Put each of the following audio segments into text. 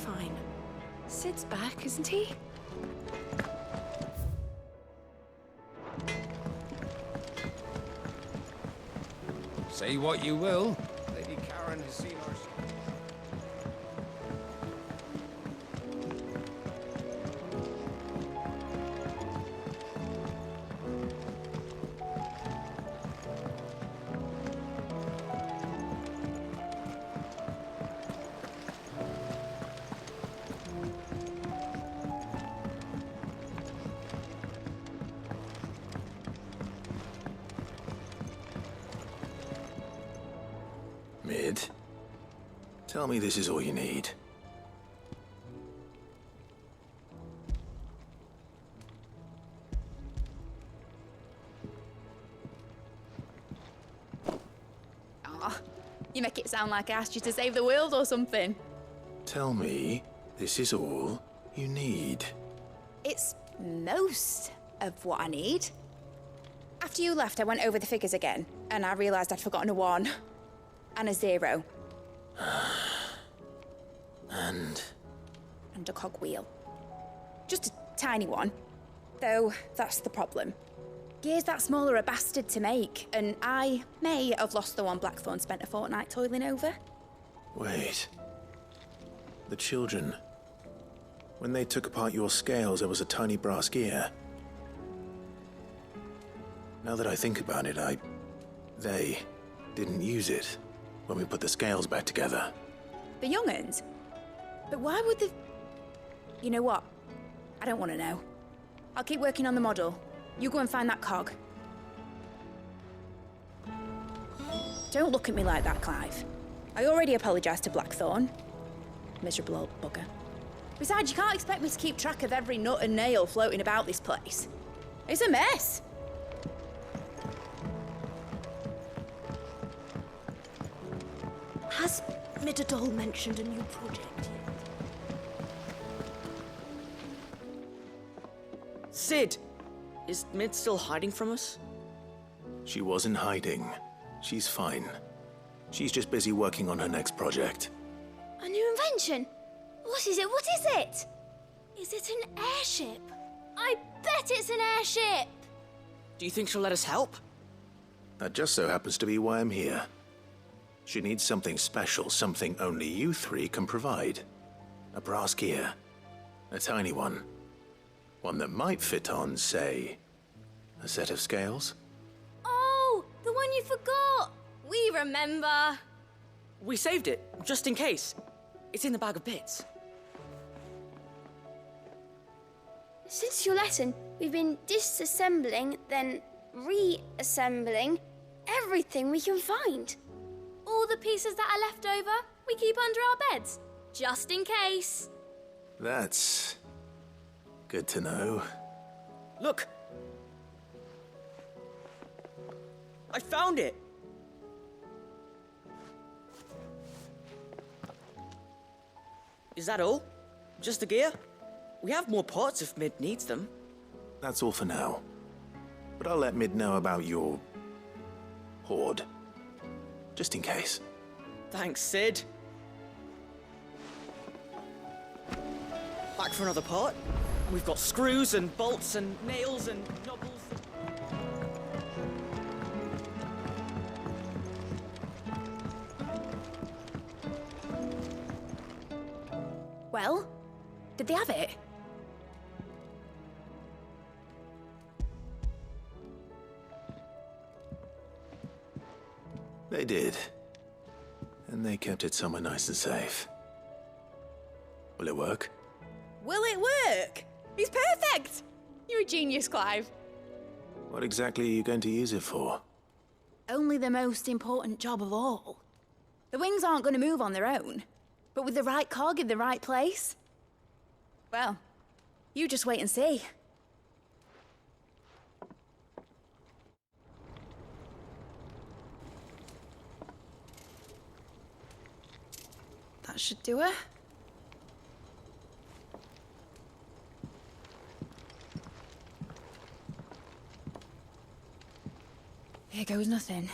fine. Sid's back, isn't he? Say what you will, Lady Karen has seen our... Mid, tell me this is all you need. Aw, you make it sound like I asked you to save the world or something. Tell me this is all you need. It's most of what I need. After you left, I went over the figures again, and I realised I'd forgotten a 1 and a 0. And a cogwheel. Just a tiny one. Though, that's the problem. Gears that small are a bastard to make, and I may have lost the one Blackthorn spent a fortnight toiling over. wait. The children. When they took apart your scales, there was a tiny brass gear. Now that I think about it, they didn't use it when we put the scales back together. The young'uns? But why would the... You know what? I don't want to know. I'll keep working on the model. You go and find that cog. Don't look at me like that, Clive. I already apologised to Blackthorn. Miserable old bugger. Besides, you can't expect me to keep track of every nut and nail floating about this place. It's a mess. Has Midadol mentioned a new project yet? Sid! Is Mid still hiding from us? She wasn't hiding. She's fine. She's just busy working on her next project. A new invention? What is it? What is it? Is it an airship? I bet it's an airship! Do you think she'll let us help? That just so happens to be why I'm here. She needs something special, something only you three can provide. A brass gear. A tiny one. One that might fit on, say, a set of scales? Oh, the one you forgot! We remember! We saved it, just in case. It's in the bag of bits. Since your lesson, we've been disassembling, then reassembling everything we can find. All the pieces that are left over, we keep under our beds, just in case. That's good to know. Look! I found it! Is that all? Just the gear? We have more parts if Mid needs them. That's all for now. But I'll let Mid know about your hoard. Just in case. Thanks, Sid. Back for another part? We've got screws and bolts and nails and knobbles. Well, did they have it? They did. And they kept it somewhere nice and safe. Will it work? Will it work? He's perfect! You're a genius, Clive. What exactly are you going to use it for? Only the most important job of all. The wings aren't going to move on their own, but with the right cog in the right place. Well, you just wait and see. That should do it. Here goes nothing.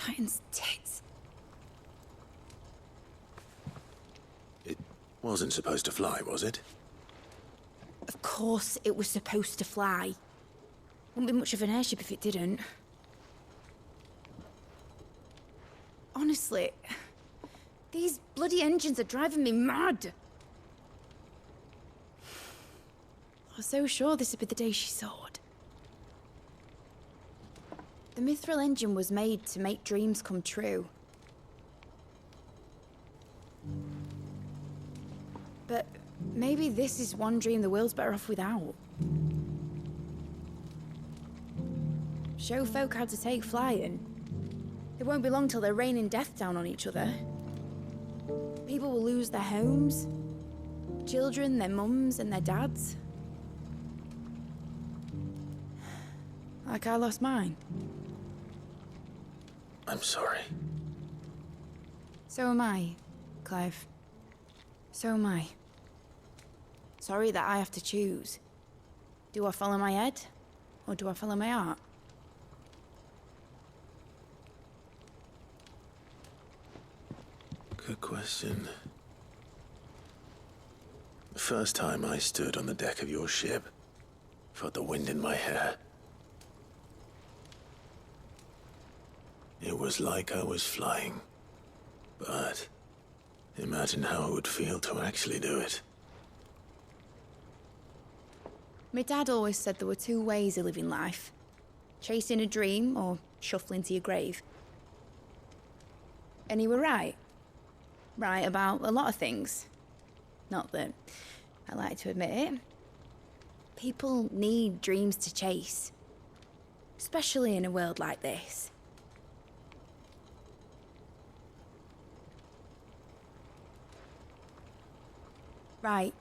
Titan's tits. It wasn't supposed to fly, was it? Of course it was supposed to fly. Wouldn't be much of an airship if it didn't. Honestly, these bloody engines are driving me mad. I was so sure this would be the day she soared. The Mithril engine was made to make dreams come true. But maybe this is one dream the world's better off without. Show folk how to take flying. It won't be long till they're raining death down on each other. People will lose their homes. Children, their mums and their dads. Like I lost mine. I'm sorry. So am I, Clive. So am I. Sorry that I have to choose. Do I follow my head, or do I follow my heart? Good question. The first time I stood on the deck of your ship, felt the wind in my hair. It was like I was flying. But imagine how it would feel to actually do it. My dad always said there were two ways of living life. Chasing a dream or shuffling to your grave. And he were right. Right about a lot of things. Not that I like to admit it. People need dreams to chase. Especially in a world like this. Right.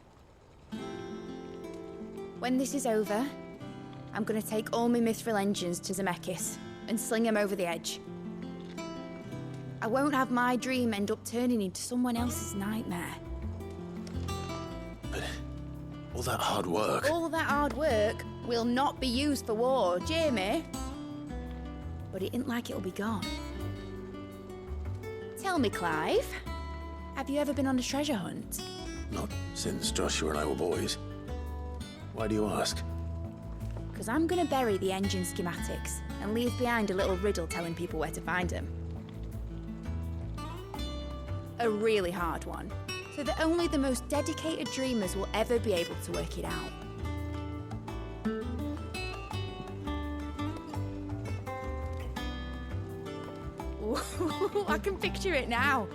When this is over, I'm gonna take all my Mithril engines to Zemeckis and sling them over the edge. I won't have my dream end up turning into someone else's nightmare. But all that hard work... All that hard work will not be used for war, Jamie. But it isn't like it'll be gone. Tell me, Clive, have you ever been on a treasure hunt? Not since Joshua and I were boys. Why do you ask? Because I'm gonna bury the engine schematics and leave behind a little riddle telling people where to find them. A really hard one, so that only the most dedicated dreamers will ever be able to work it out. Ooh, I can picture it now.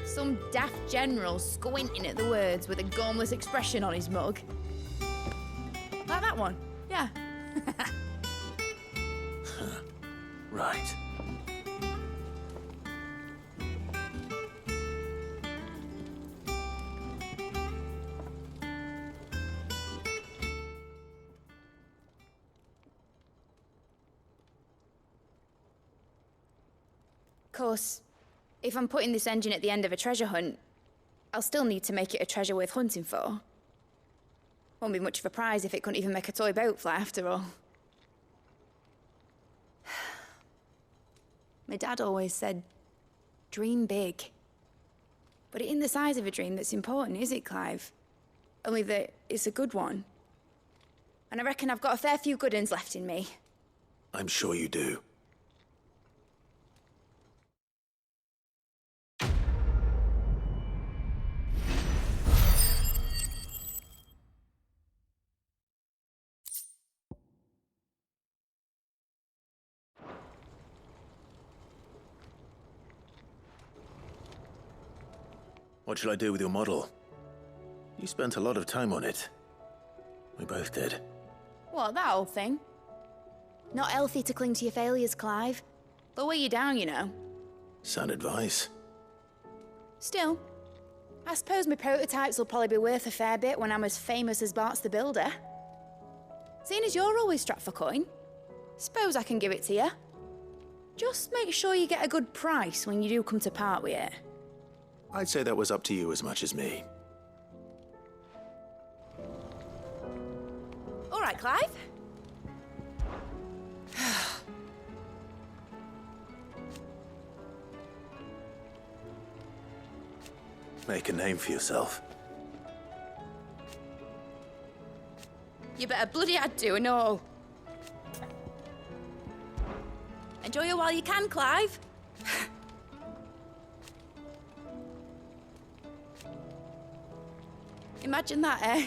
Some daft general squinting at the words with a gormless expression on his mug. Like that one, yeah. Right. Of course, if I'm putting this engine at the end of a treasure hunt, I'll still need to make it a treasure worth hunting for. Won't be much of a prize if it couldn't even make a toy boat fly after all. My dad always said, dream big. But it ain't the size of a dream that's important, is it, Clive? Only that it's a good one. And I reckon I've got a fair few good uns left in me. I'm sure you do. What shall I do with your model? You spent a lot of time on it. We both did. What, that old thing? Not healthy to cling to your failures, Clive. They'll weigh you down, you know. Sound advice. Still, I suppose my prototypes will probably be worth a fair bit when I'm as famous as Bart's the Builder. Seeing as you're always strapped for coin, suppose I can give it to you. Just make sure you get a good price when you do come to part with it. I'd say that was up to you as much as me. All right, Clive. Make a name for yourself. You better bloody had to, and all. Enjoy it while you can, Clive. Imagine that, eh?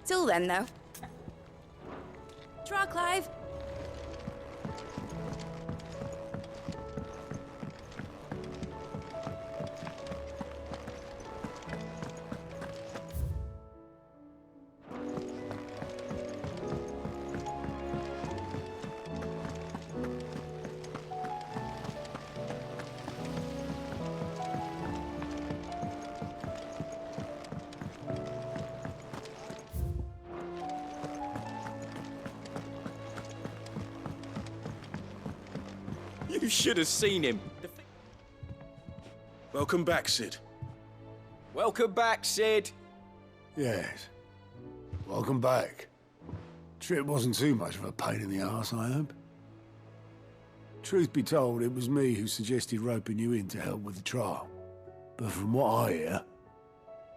Till then, though. Try, Clive. You should have seen him. Welcome back, Sid. Welcome back, Sid. Yes. Welcome back. Trip wasn't too much of a pain in the arse, I hope. Truth be told, it was me who suggested roping you in to help with the trial. But from what I hear,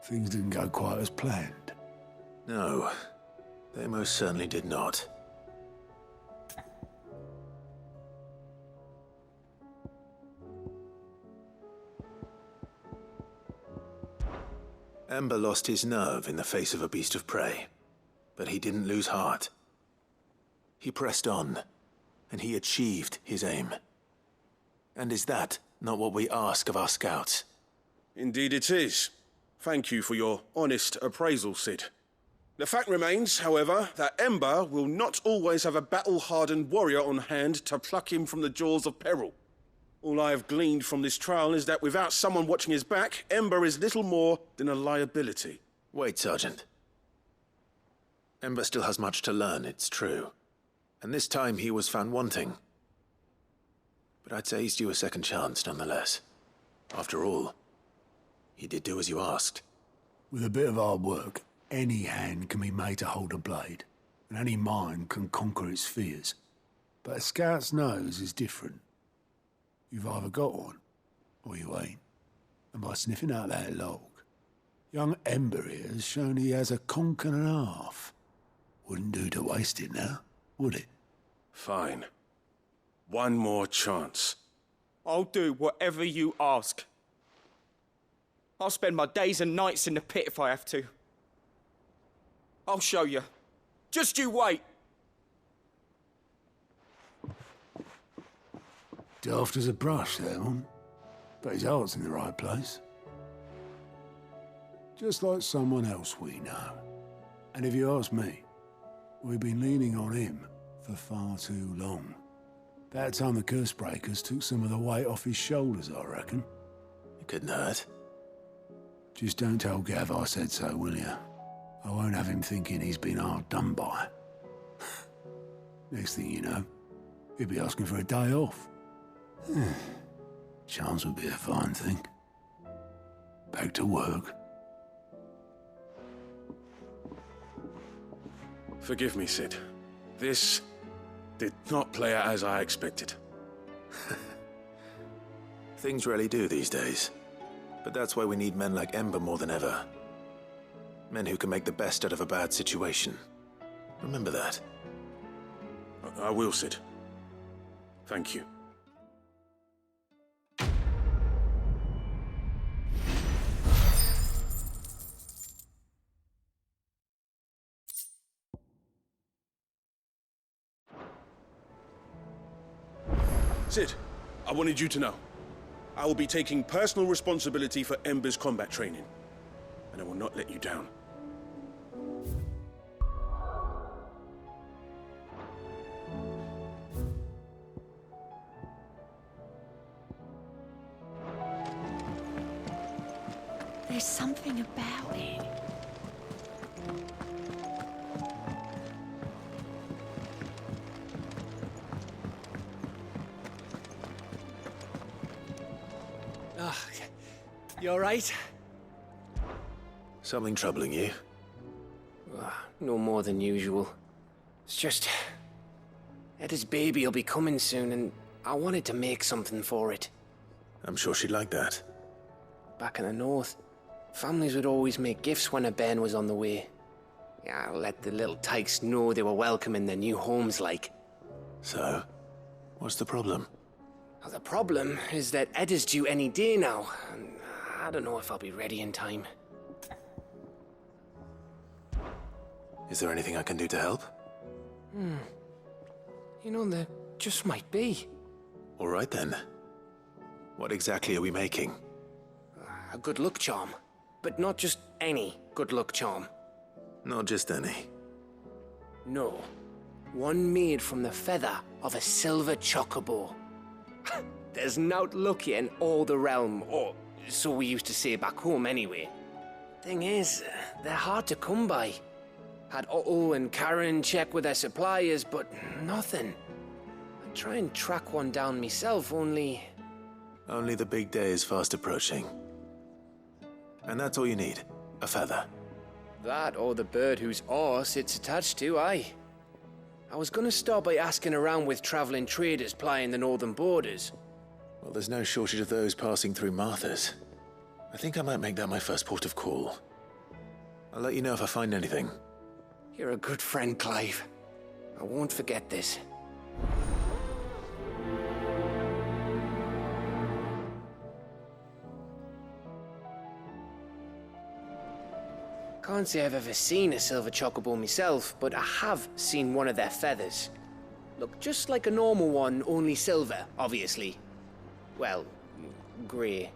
things didn't go quite as planned. No, they most certainly did not. Ember lost his nerve in the face of a beast of prey, but he didn't lose heart. He pressed on, and he achieved his aim. And is that not what we ask of our scouts? Indeed it is. Thank you for your honest appraisal, Sid. The fact remains, however, that Ember will not always have a battle-hardened warrior on hand to pluck him from the jaws of peril. All I have gleaned from this trial is that without someone watching his back, Ember is little more than a liability. Wait, Sergeant. Ember still has much to learn, it's true. And this time he was found wanting. But I'd say he's due a second chance, nonetheless. After all, he did do as you asked. With a bit of hard work, any hand can be made to hold a blade, and any mind can conquer its fears. But a scout's nose is different. You've either got one, or you ain't. And by sniffing out that log, young Ember here has shown he has a conk and a half. Wouldn't do to waste it now, would it? Fine. One more chance. I'll do whatever you ask. I'll spend my days and nights in the pit if I have to. I'll show you. Just you wait. Daft as a brush, that one. But his heart's in the right place. Just like someone else we know. And if you ask me, we've been leaning on him for far too long. That time the curse breakers took some of the weight off his shoulders, I reckon. It couldn't hurt. Just don't tell Gav I said so, will you? I won't have him thinking he's been hard done by. Next thing you know, he'll be asking for a day off. Chance would be a fine thing. Back to work. Forgive me, Sid. This did not play out as I expected. Things really do these days. But that's why we need men like Ember more than ever. Men who can make the best out of a bad situation. Remember that. I will, Sid. Thank you. Sid, I wanted you to know. I will be taking personal responsibility for Ember's combat training, and I will not let you down. There's something about it. You all right? Something troubling you? No more than usual. It's just... Etta's baby will be coming soon, and I wanted to make something for it. I'm sure she'd like that. back in the north, families would always make gifts when a bairn was on the way. Yeah, let the little tykes know they were welcome in their new homes, like. So, what's the problem? Well, the problem is that Ed is due any day now, and I don't know if I'll be ready in time. Is there anything I can do to help? You know, there just might be. All right then. What exactly are we making? A good luck charm. But not just any good luck charm. Not just any. No. One made from the feather of a silver chocobo. There's naught lucky in all the realm, or so we used to say back home anyway. Thing is, they're hard to come by. Had Otto and Karen check with their suppliers, but nothing. I'd try and track one down myself, only... Only the big day is fast approaching. And that's all you need, a feather. That or the bird whose horse it's attached to, aye. I was gonna start by asking around with traveling traders plying the northern borders. Well, there's no shortage of those passing through Martha's. I think I might make that my first port of call. I'll let you know if I find anything. You're a good friend, Clive. I won't forget this. Can't say I've ever seen a silver chocobo myself, but I have seen one of their feathers. Look just like a normal one, only silver, obviously. Well, grey.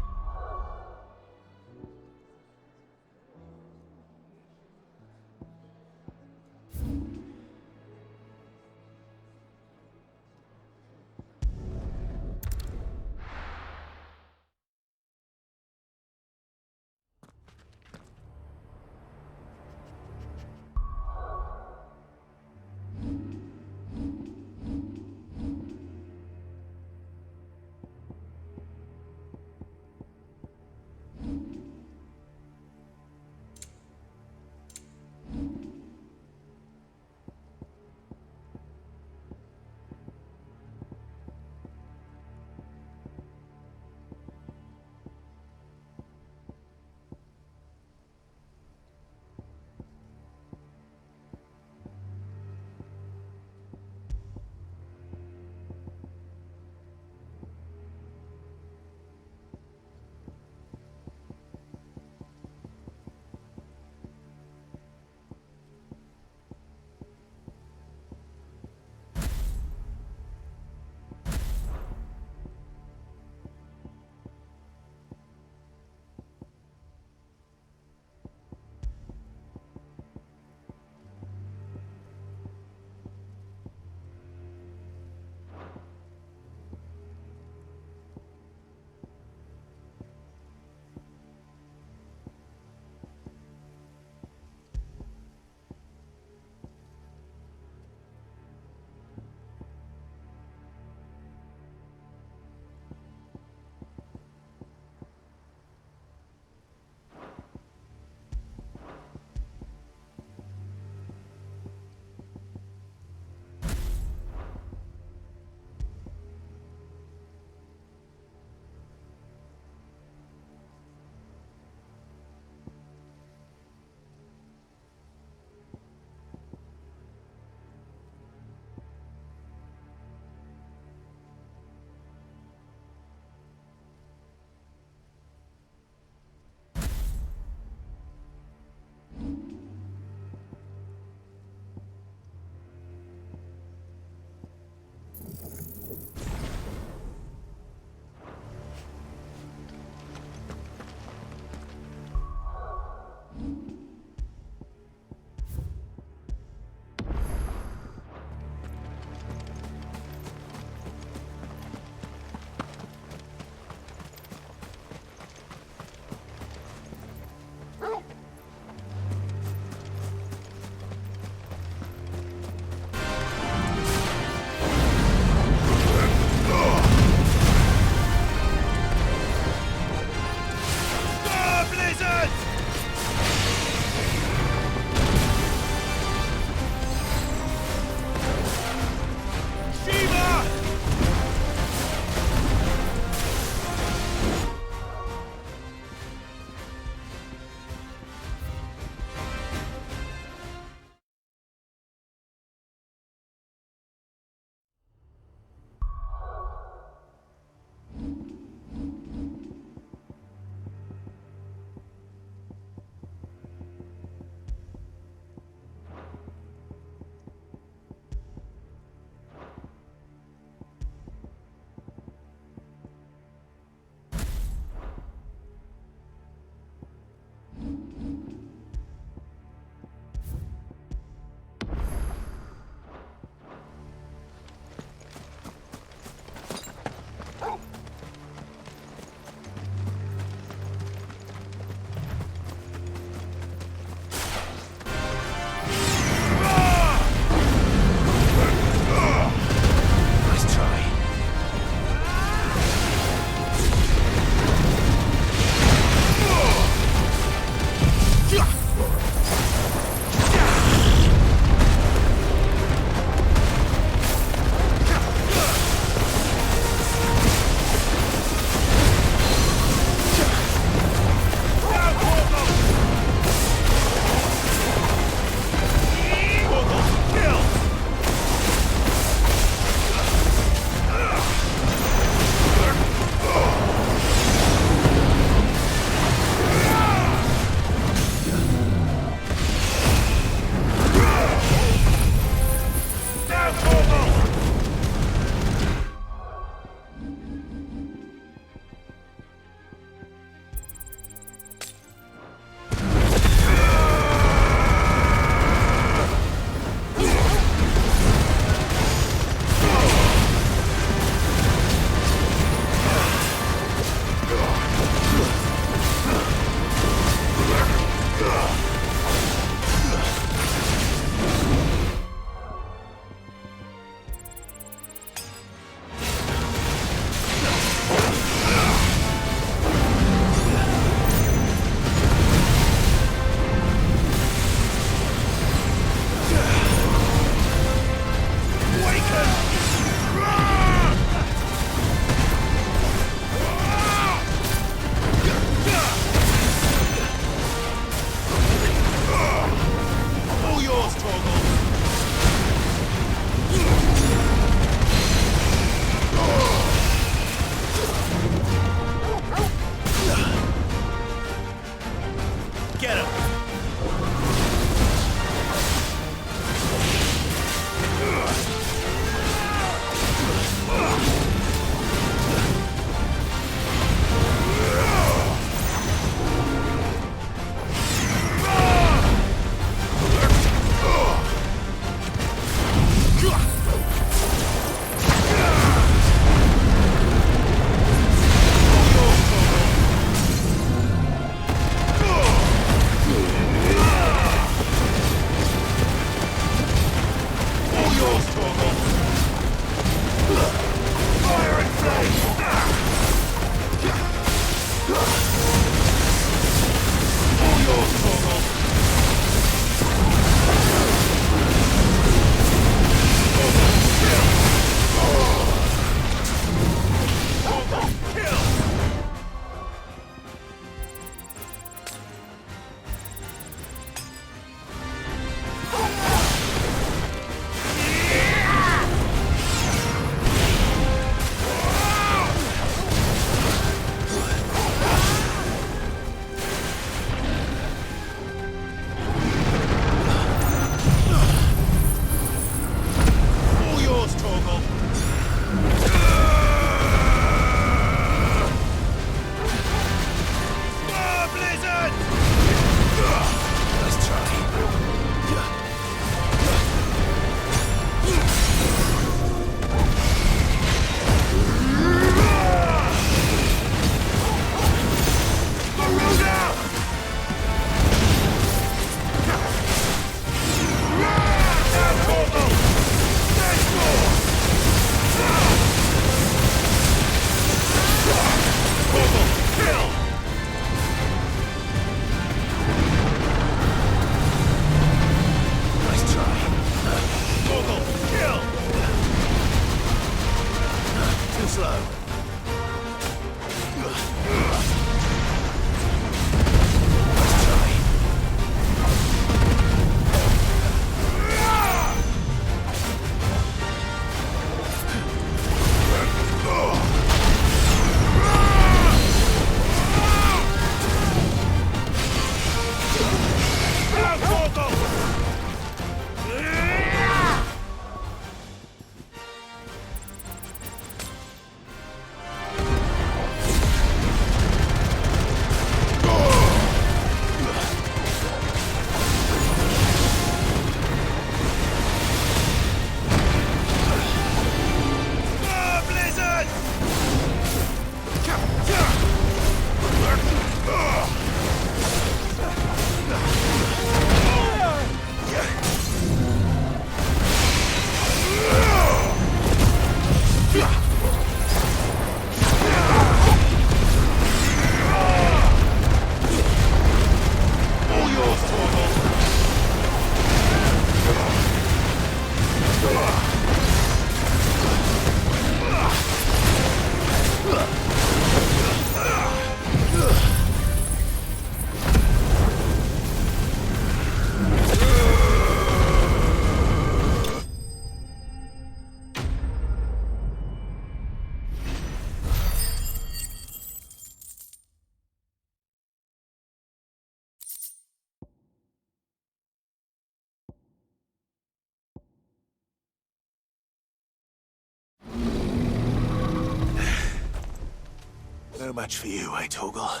No match for you, eh, Torgal?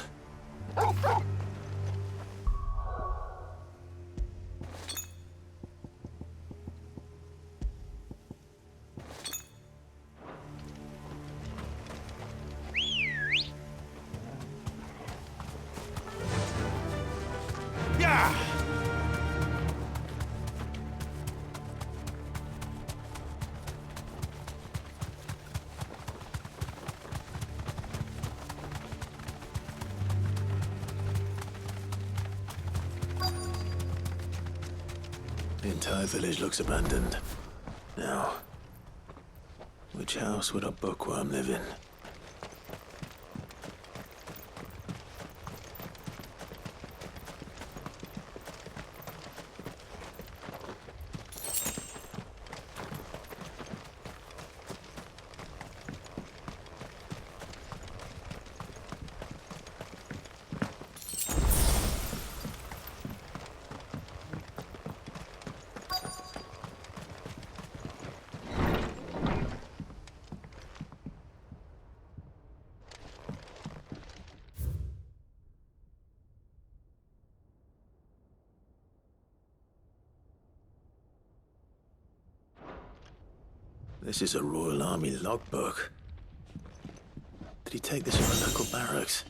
Yeah! The entire village looks abandoned. Now, which house would a bookworm live in? This is a Royal Army logbook. Did he take this from a local barracks?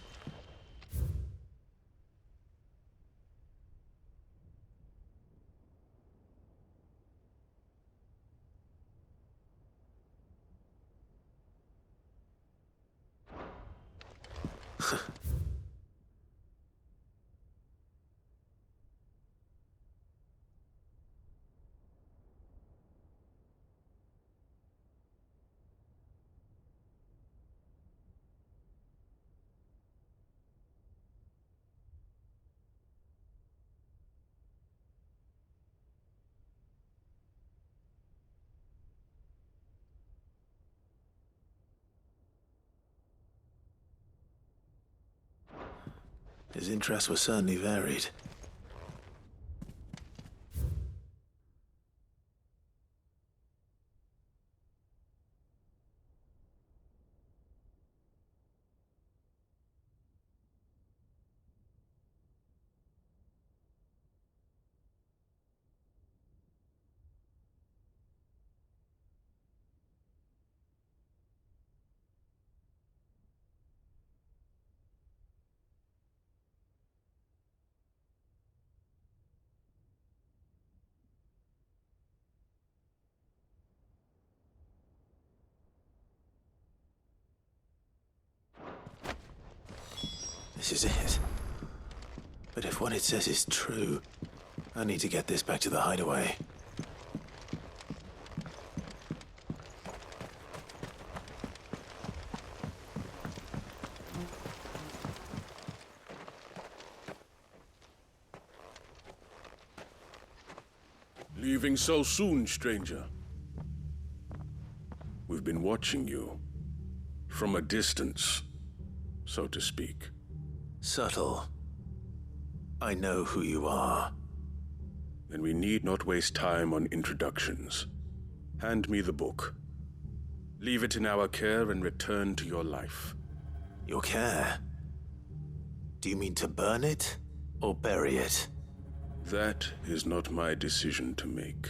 His interests were certainly varied. This is it. But if what it says is true, I need to get this back to the hideaway. Leaving so soon, stranger? We've been watching you. From a distance, so to speak. Subtle. I know who you are. Then we need not waste time on introductions. Hand me the book. Leave it in our care and return to your life. Your care? Do you mean to burn it or bury it? That is not my decision to make.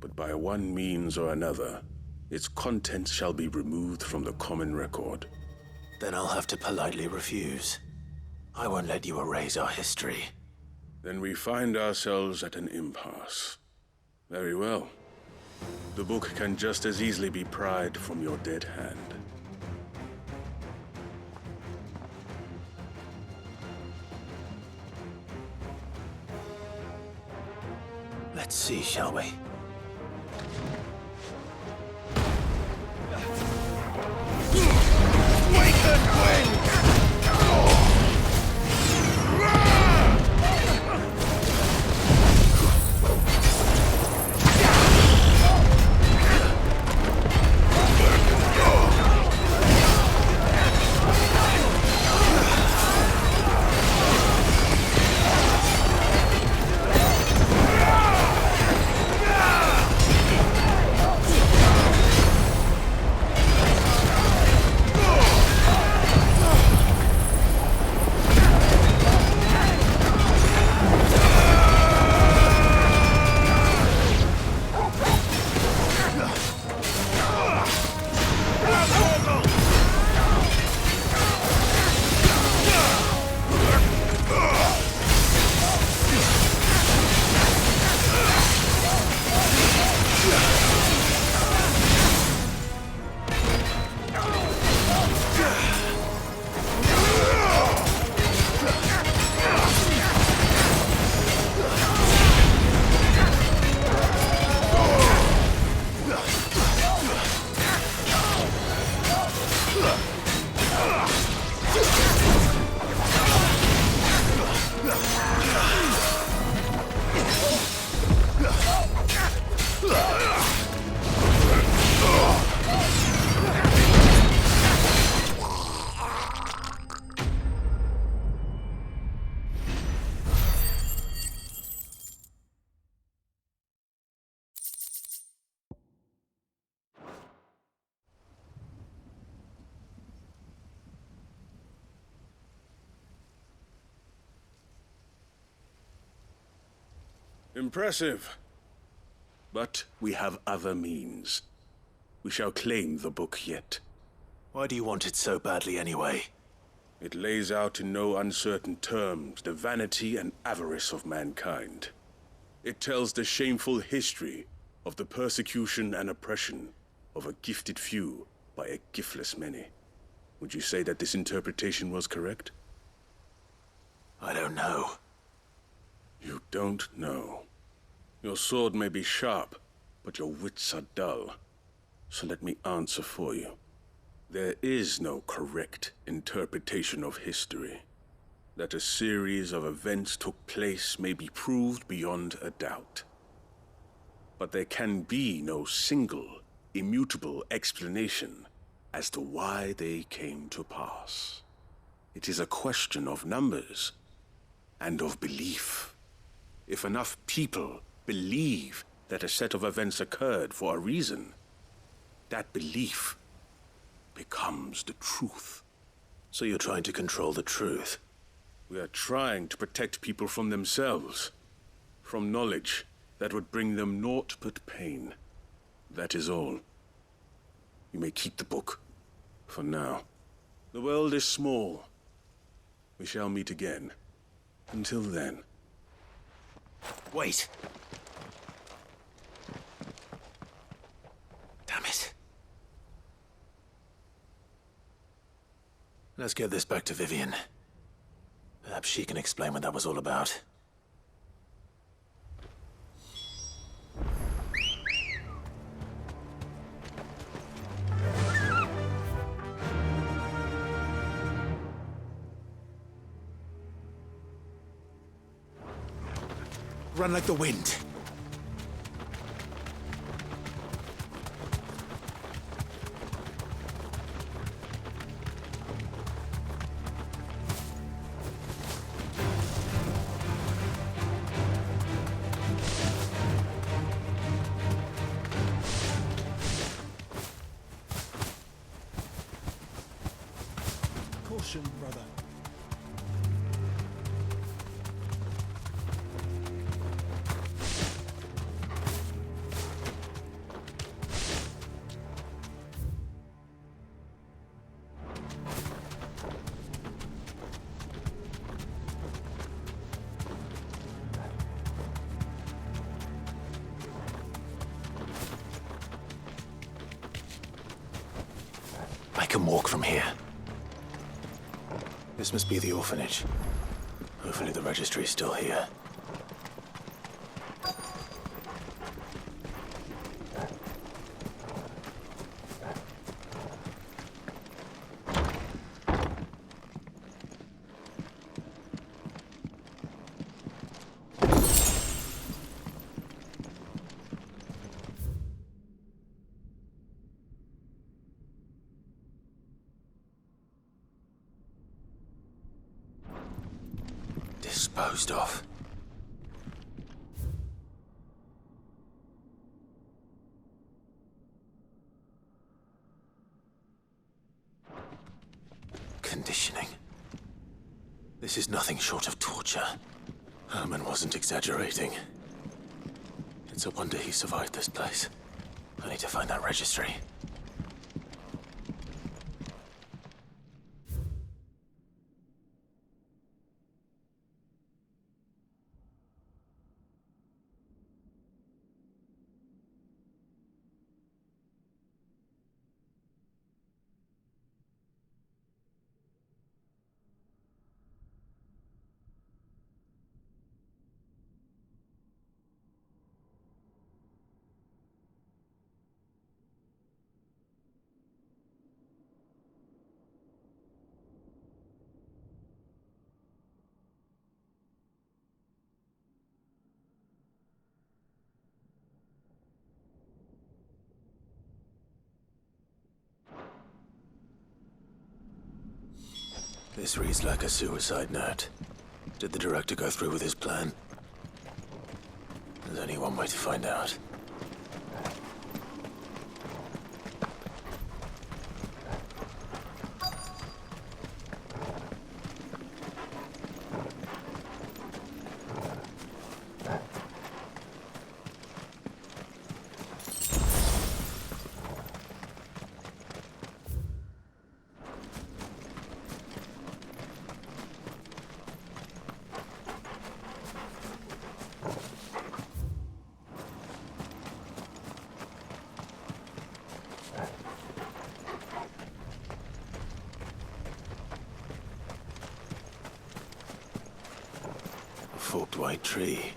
But by one means or another, its contents shall be removed from the common record. Then I'll have to politely refuse. I won't let you erase our history. Then we find ourselves at an impasse. Very well. The book can just as easily be pried from your dead hand. Let's see, shall we? Impressive. But we have other means. We shall claim the book yet. Why do you want it so badly anyway? It lays out in no uncertain terms the vanity and avarice of mankind. It tells the shameful history of the persecution and oppression of a gifted few by a giftless many. Would you say that this interpretation was correct? I don't know. You don't know. Your sword may be sharp, but your wits are dull. So let me answer for you. There is no correct interpretation of history. That a series of events took place may be proved beyond a doubt. But there can be no single, immutable explanation as to why they came to pass. It is a question of numbers and of belief. If enough people believe that a set of events occurred for a reason, that belief becomes the truth. So you're trying to control the truth? We are trying to protect people from themselves, from knowledge that would bring them naught but pain. That is all. You may keep the book, for now. The world is small. We shall meet again. Until then. Wait! Damn it. Let's get this back to Vivian. Perhaps she can explain what that was all about. Run like the wind. Caution, brother. I can walk from here. This must be the orphanage. Hopefully the registry is still here. Disposed of. Conditioning. This is nothing short of torture. Herman wasn't exaggerating. It's a wonder he survived this place. I need to find that registry. This reads like a suicide note. Did the director go through with his plan? There's only one way to find out. Forked white tree.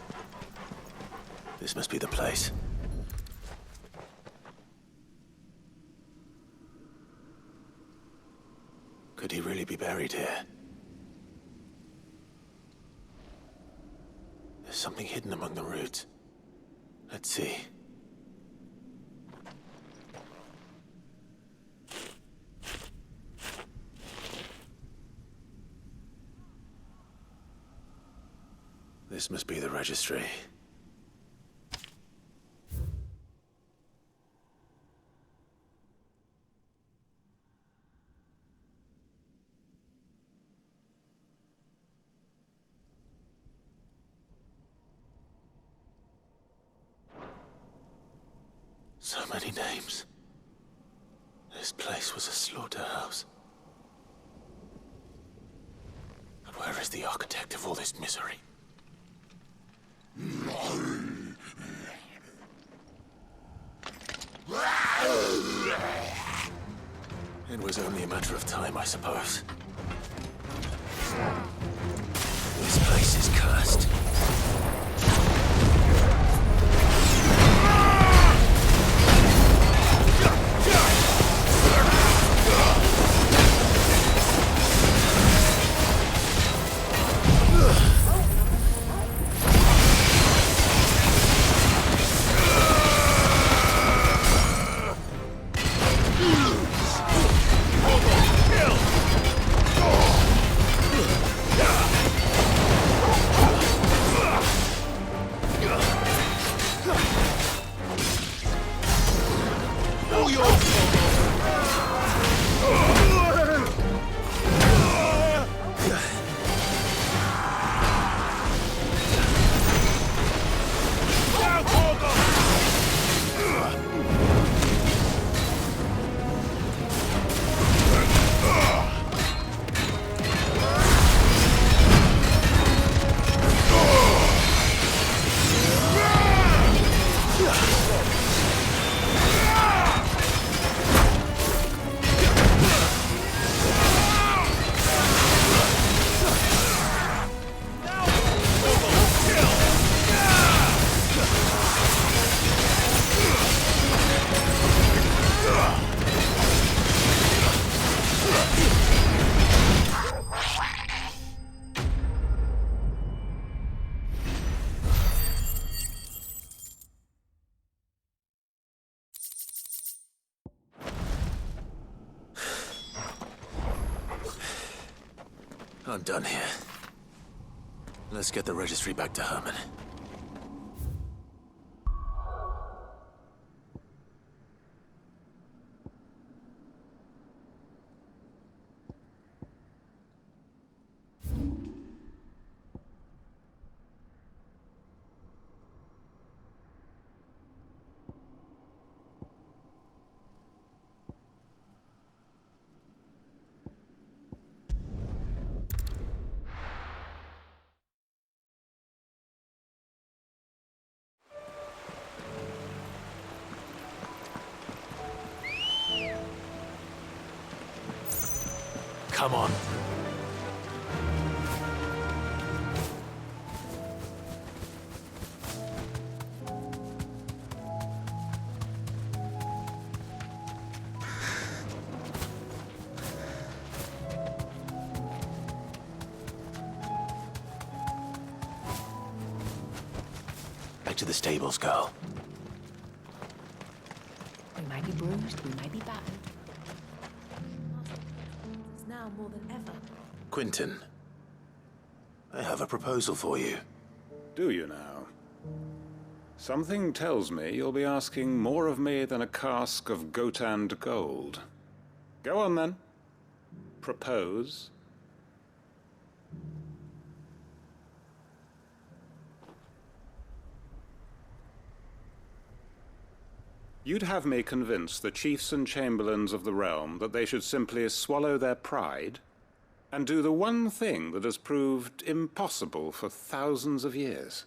This must be the place. Could he really be buried here? There's something hidden among the roots. Let's see. This must be the registry. So many names. This place was a slaughterhouse. But where is the architect of all this misery? It was only a matter of time, I suppose. This place is cursed. I'm done here. Let's get the registry back to Herman. Come on. Back to the stables, girl. We might be bruised, we might be battered. Now more than ever. Quentin, I have a proposal for you. Do you now? Something tells me you'll be asking more of me than a cask of Gotand gold. Go on then. Propose. You'd have me convince the chiefs and chamberlains of the realm that they should simply swallow their pride and do the one thing that has proved impossible for thousands of years.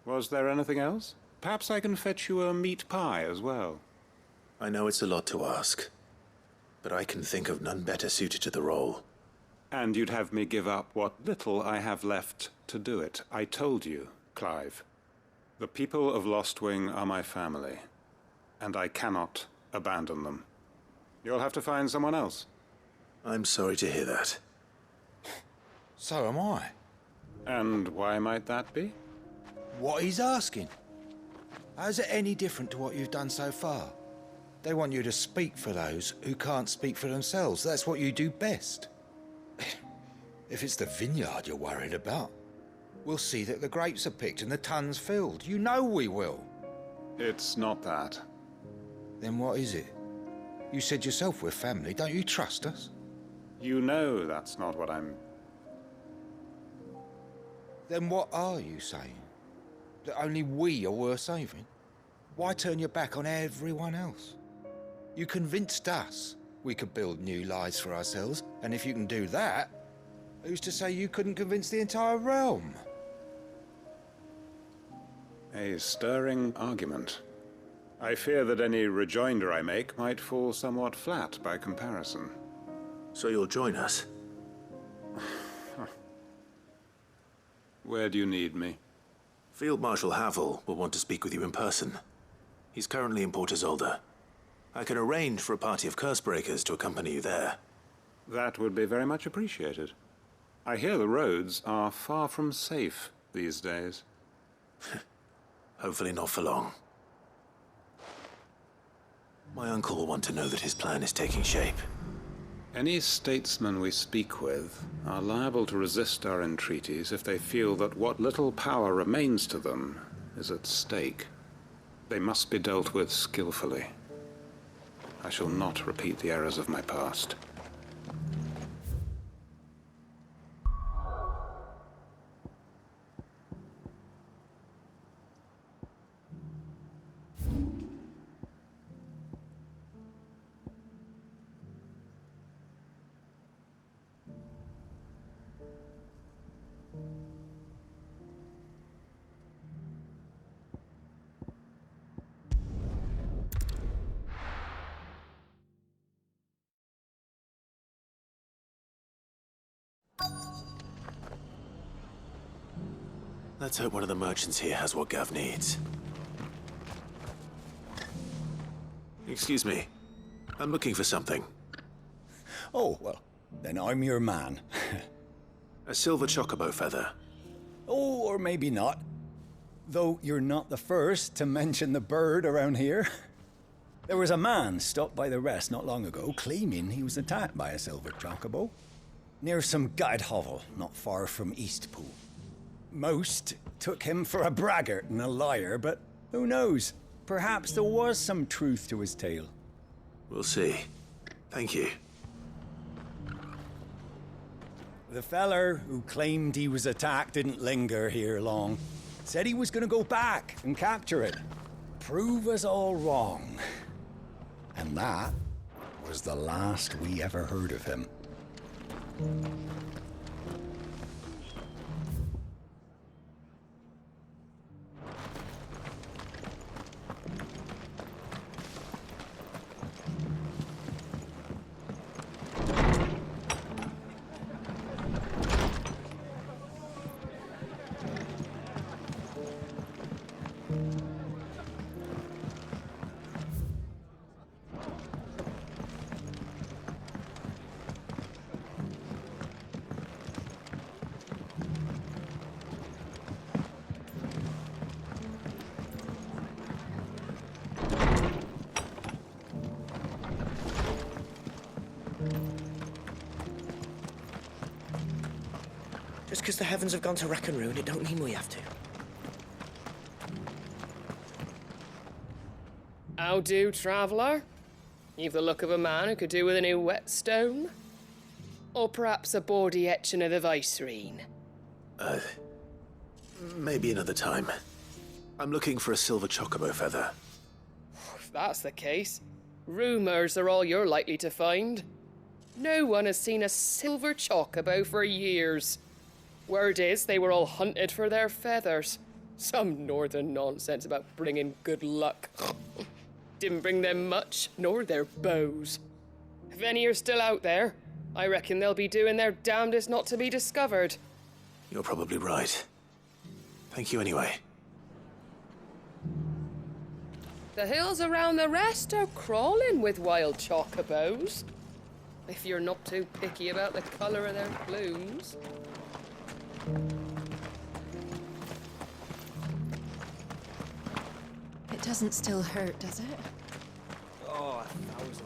Was there anything else? Perhaps I can fetch you a meat pie as well. I know it's a lot to ask, but I can think of none better suited to the role. And you'd have me give up what little I have left to do it. I told you, Clive. The people of Lostwing are my family, and I cannot abandon them. You'll have to find someone else. I'm sorry to hear that. So am I. And why might that be? What he's asking. How's it any different to what you've done so far? They want you to speak for those who can't speak for themselves. That's what you do best. If it's the vineyard you're worried about, We'll see that the grapes are picked and the tons filled. You know we will. It's not that. Then what is it? You said yourself we're family. Don't you trust us? You know that's not what I'm... Then what are you saying? That only we are worth saving? Why turn your back on everyone else? You convinced us we could build new lives for ourselves, and if you can do that, who's to say you couldn't convince the entire realm? A stirring argument. I fear that any rejoinder I make might fall somewhat flat by comparison. So you'll join us? Where do you need me? Field Marshal Havel will want to speak with you in person. He's currently in Port Isolde. I can arrange for a party of Cursebreakers to accompany you there. That would be very much appreciated. I hear the roads are far from safe these days. Hopefully not for long. My uncle will want to know that his plan is taking shape. Any statesmen we speak with are liable to resist our entreaties if they feel that what little power remains to them is at stake. They must be dealt with skillfully. I shall not repeat the errors of my past. Let's hope one of the merchants here has what Gav needs. Excuse me. I'm looking for something. Oh, well, then I'm your man. A silver chocobo feather. Oh, or maybe not. Though you're not the first to mention the bird around here. There was a man stopped by the rest not long ago claiming he was attacked by a silver chocobo near some gutted hovel not far from Eastpool. Most took him for a braggart and a liar, but who knows? Perhaps there was some truth to his tale. We'll see. Thank you. The feller who claimed he was attacked didn't linger here long. Said he was gonna go back and capture it. Prove us all wrong. And that was the last we ever heard of him. Just because the heavens have gone to rack and ruin, it don't mean we have to. How do, traveller? You've the look of a man who could do with a new whetstone. Or perhaps a bawdy etching of the Vicerine. Maybe another time. I'm looking for a silver chocobo feather. If that's the case, rumours are all you're likely to find. No one has seen a silver chocobo for years. Word is they were all hunted for their feathers. Some northern nonsense about bringing good luck. Didn't bring them much, nor their bows. If any are still out there, I reckon they'll be doing their damnedest not to be discovered. You're probably right. Thank you anyway. The hills around the rest are crawling with wild chocobos. If you're not too picky about the colour of their plumes. It doesn't still hurt, does it? Oh, 1,000.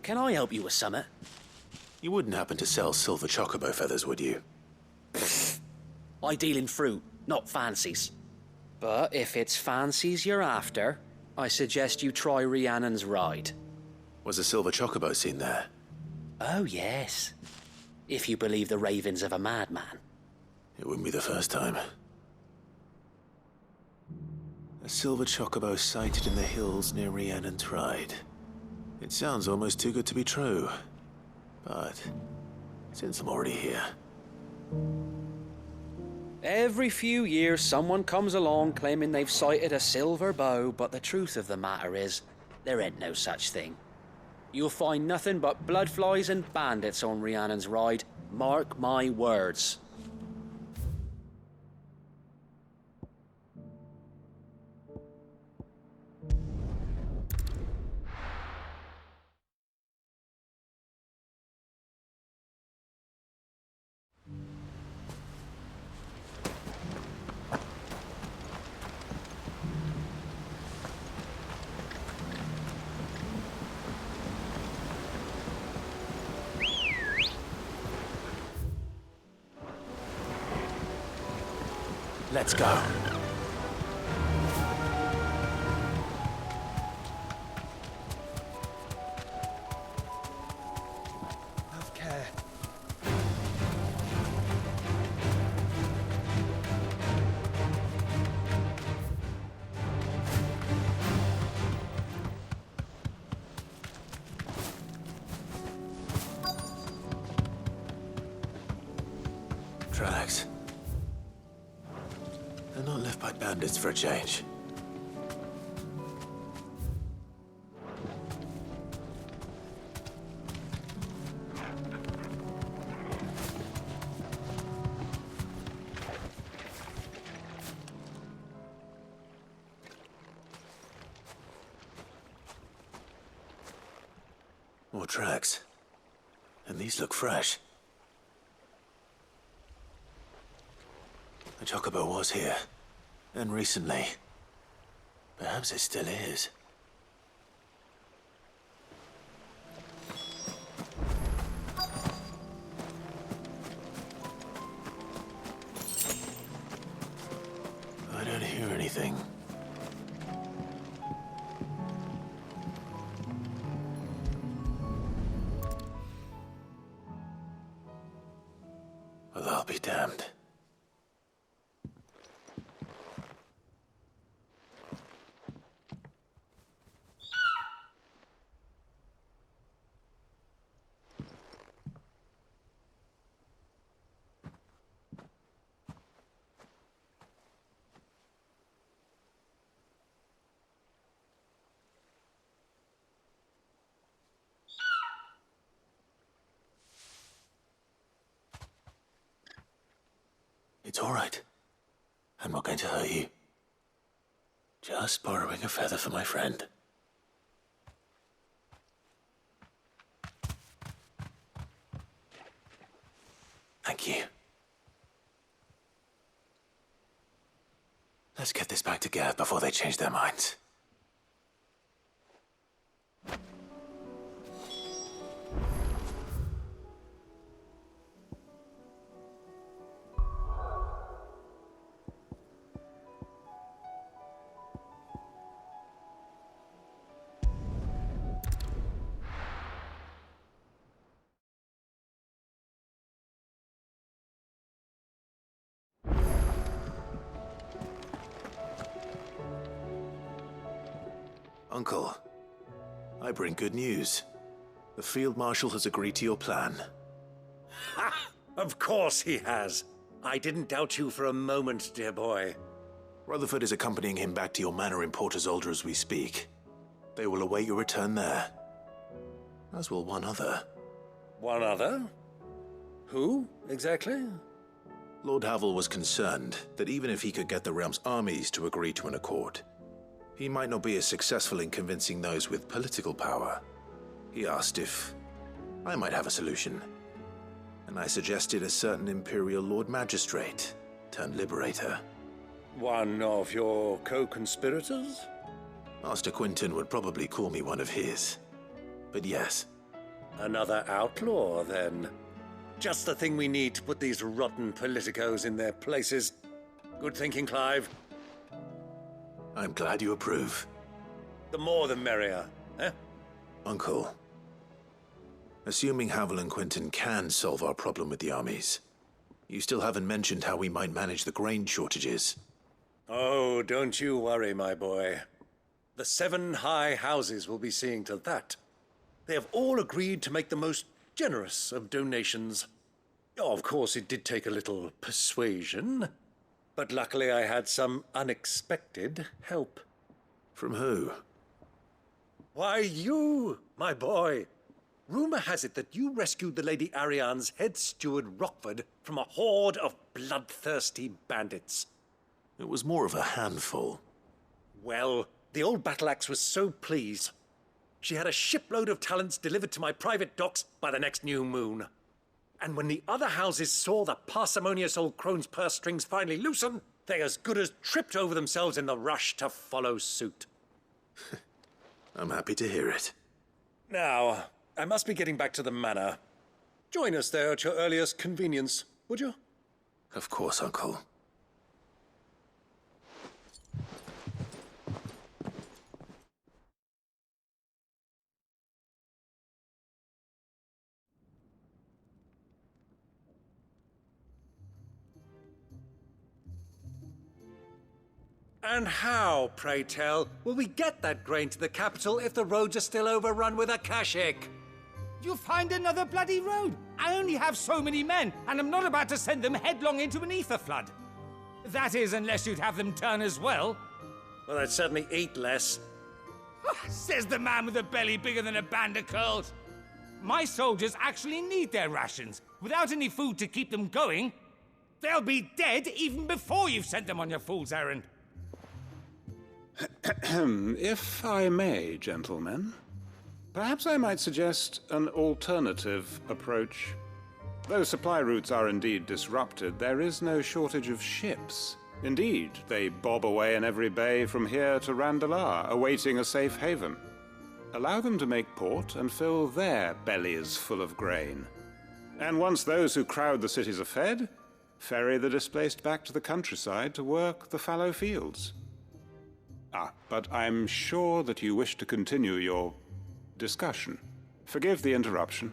Can I help you with summit? You wouldn't happen to sell silver chocobo feathers, would you? I deal in fruit, not fancies. But if it's fancies you're after, I suggest you try Rhiannon's ride. Was a silver chocobo seen there? Oh, yes. If you believe the ravings of a madman. It wouldn't be the first time. A silver chocobo sighted in the hills near Rhiannon's ride. It sounds almost too good to be true. But since I'm already here... Every few years someone comes along claiming they've sighted a silver bow, but the truth of the matter is, there ain't no such thing. You'll find nothing but bloodflies and bandits on Rhiannon's ride. Mark my words. Let's go. Have care. Tracks. They're not left by bandits for a change. More tracks. And these look fresh. The chocobo was here. And recently. Perhaps it still is. I don't hear anything. Well, I'll be damned. It's all right. I'm not going to hurt you. Just borrowing a feather for my friend. Thank you. Let's get this back to Gav before they change their minds. Uncle, I bring good news. The Field Marshal has agreed to your plan. Ha! Of course he has. I didn't doubt you for a moment, dear boy. Rutherford is accompanying him back to your manor in Port Isolde as we speak. They will await your return there. As will one other. One other? Who, exactly? Lord Havel was concerned that even if he could get the realm's armies to agree to an accord, he might not be as successful in convincing those with political power. He asked if I might have a solution, and I suggested a certain Imperial Lord Magistrate turned Liberator. One of your co-conspirators? Master Quinton would probably call me one of his. But yes, Another outlaw, then. Just the thing we need to put these rotten politicos in their places. Good thinking, Clive. I'm glad you approve. The more the merrier, eh? Uncle, assuming Havel and Quinton can solve our problem with the armies, you still haven't mentioned how we might manage the grain shortages. Oh, don't you worry, my boy. The 7 high houses will be seeing to that. They have all agreed to make the most generous of donations. Oh, of course, it did take a little persuasion, but luckily I had some unexpected help. From who? Why, you, my boy. Rumor has it that you rescued the Lady Ariane's head steward Rockford from a horde of bloodthirsty bandits. It was more of a handful. Well, the old battle axe was so pleased. She had a shipload of talents delivered to my private docks by the next new moon. And when the other houses saw the parsimonious old crone's purse strings finally loosen, they as good as tripped over themselves in the rush to follow suit. I'm happy to hear it. Now, I must be getting back to the manor. Join us there at your earliest convenience, would you? Of course, Uncle. And how, pray tell, will we get that grain to the capital if the roads are still overrun with akashic? You find another bloody road. I only have so many men, and I'm not about to send them headlong into an ether flood. That is, unless you'd have them turn as well. Well, I'd certainly eat less. Says the man with a belly bigger than a band of curls. My soldiers actually need their rations. Without any food to keep them going, they'll be dead even before you've sent them on your fool's errand. If I may, gentlemen, perhaps I might suggest an alternative approach. Though supply routes are indeed disrupted, there is no shortage of ships. Indeed, they bob away in every bay from here to Randalar, awaiting a safe haven. Allow them to make port and fill their bellies full of grain. And once those who crowd the cities are fed, ferry the displaced back to the countryside to work the fallow fields. But I'm sure that you wish to continue your discussion. Forgive the interruption.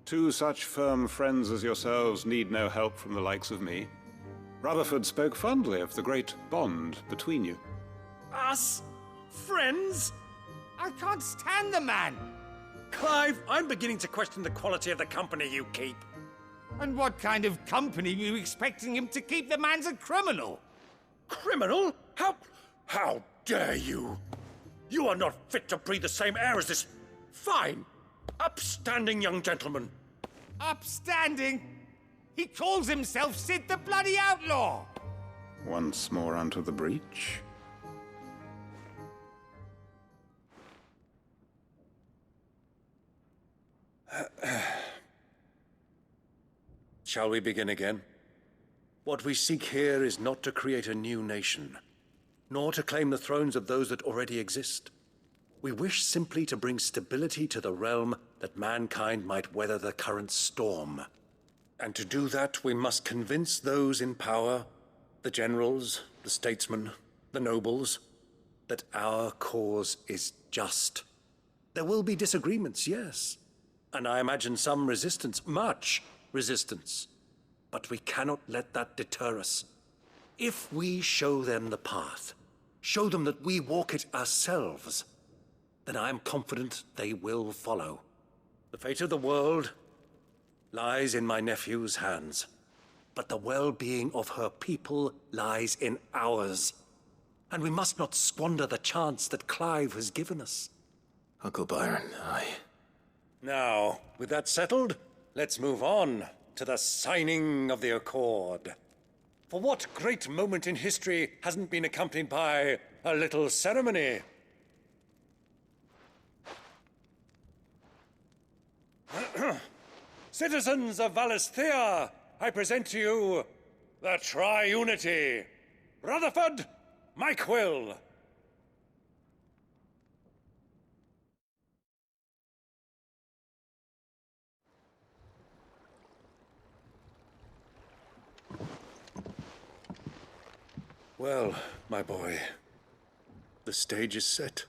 2 such firm friends as yourselves need no help from the likes of me. Rutherford spoke fondly of the great bond between you. Us? Friends? I can't stand the man! Clive, I'm beginning to question the quality of the company you keep. And what kind of company were you expecting him to keep? The man's a criminal! Criminal? How dare you? You are not fit to breathe the same air as this fine, upstanding young gentleman. Upstanding? He calls himself Sid the Bloody Outlaw! Once more onto the breach. Shall we begin again? What we seek here is not to create a new nation, nor to claim the thrones of those that already exist. We wish simply to bring stability to the realm that mankind might weather the current storm. And to do that, we must convince those in power, the generals, the statesmen, the nobles, that our cause is just. There will be disagreements, yes, and I imagine some resistance, much resistance. But we cannot let that deter us. If we show them the path, show them that we walk it ourselves, then I am confident they will follow. The fate of the world lies in my nephew's hands, but the well-being of her people lies in ours. And we must not squander the chance that Clive has given us. Uncle Byron, Now, with that settled, let's move on to the signing of the Accord. For what great moment in history hasn't been accompanied by a little ceremony? Citizens of Valisthea, I present to you the Triunity. Rutherford, Mike Will. Well, my boy, the stage is set.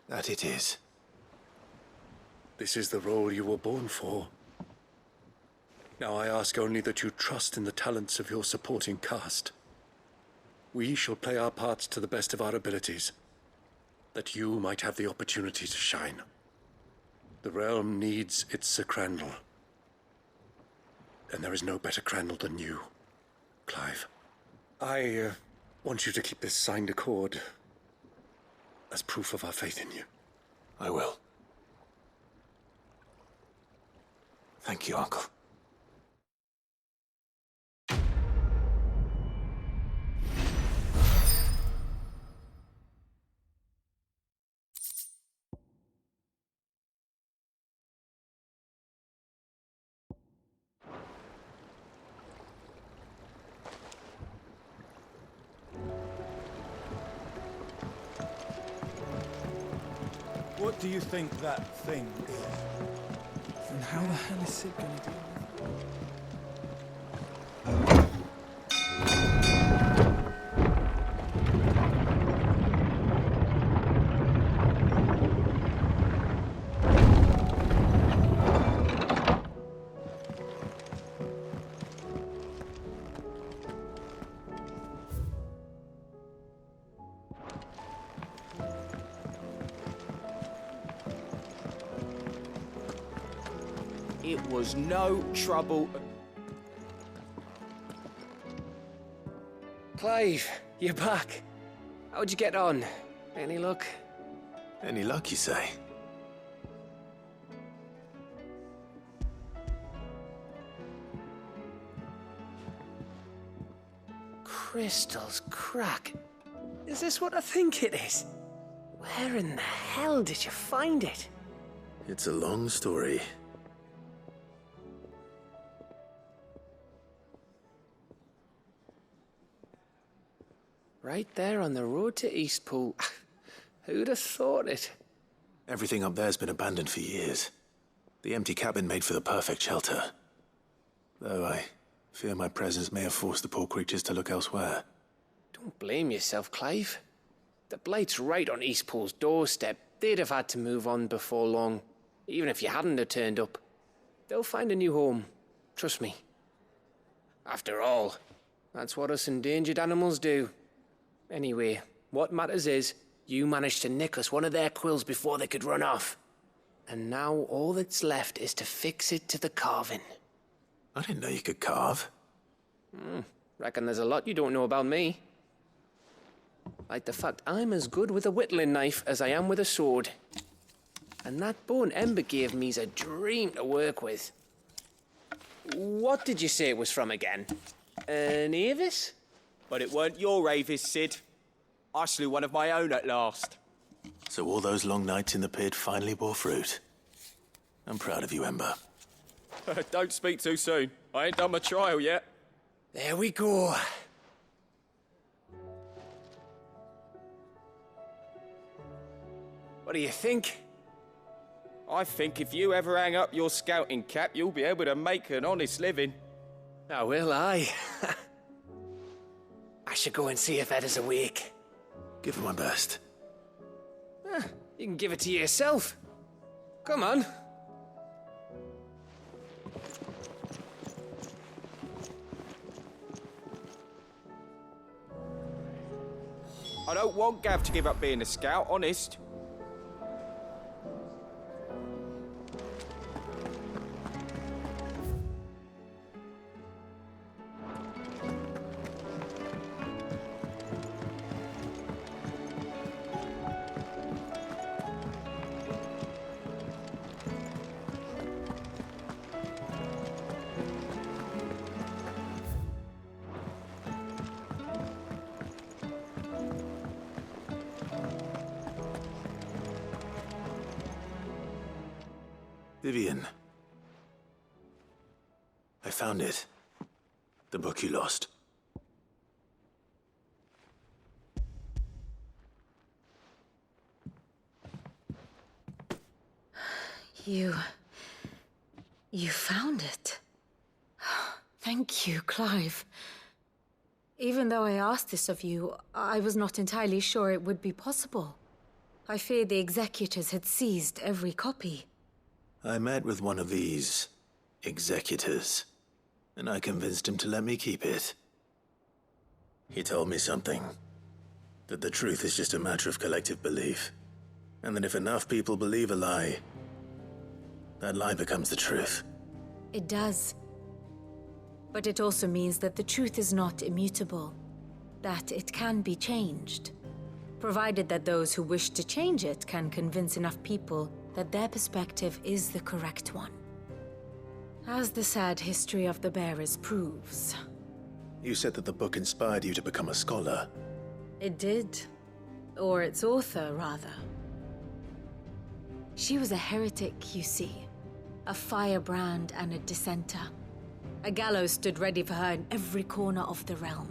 That it is. This is the role you were born for. Now I ask only that you trust in the talents of your supporting cast. We shall play our parts to the best of our abilities, that you might have the opportunity to shine. The realm needs its Sir Crandall. And there is no better Crandall than you, Clive. I want you to keep this signed accord as proof of our faith in you. I will. Thank you, Uncle. What do you think that thing is? And how the hell is Sid gonna deal with it? It was no trouble. Clive, you're back. How'd you get on? Any luck? Any luck, you say? Crystal's crack. Is this what I think it is? Where in the hell did you find it? It's a long story. Right there on the road to Eastpool. Who'd have thought it? Everything up there's been abandoned for years. The empty cabin made for the perfect shelter. Though I fear my presence may have forced the poor creatures to look elsewhere. Don't blame yourself, Clive. The Blight's right on Eastpool's doorstep. They'd have had to move on before long, even if you hadn't have turned up. They'll find a new home. Trust me. After all, that's what us endangered animals do. Anyway, what matters is, you managed to nick us one of their quills before they could run off. And now all that's left is to fix it to the carving. I didn't know you could carve. Reckon there's a lot you don't know about me. Like the fact I'm as good with a whittling knife as I am with a sword. And that bone Ember gave me's a dream to work with. What did you say it was from again? An Avis? But it weren't your Avis, Sid. I slew one of my own at last. So all those long nights in the pit finally bore fruit. I'm proud of you, Ember. Don't speak too soon. I ain't done my trial yet. There we go. What do you think? I think if you ever hang up your scouting cap, you'll be able to make an honest living. Oh, will I? I should go and see if Ed is awake. Give it my best. You can give it to yourself. Come on. I don't want Gav to give up being a scout, honest. Vivian. I found it. The book you lost. You found it. Thank you, Clive. Even though I asked this of you, I was not entirely sure it would be possible. I feared the executors had seized every copy. I met with one of these executors, and I convinced him to let me keep it. He told me something. That the truth is just a matter of collective belief. And that if enough people believe a lie, that lie becomes the truth. It does. But it also means that the truth is not immutable. That it can be changed. Provided that those who wish to change it can convince enough people that their perspective is the correct one. As the sad history of the bearers proves. You said that the book inspired you to become a scholar. It did. Or its author, rather. She was a heretic, you see. A firebrand and a dissenter. A gallows stood ready for her in every corner of the realm.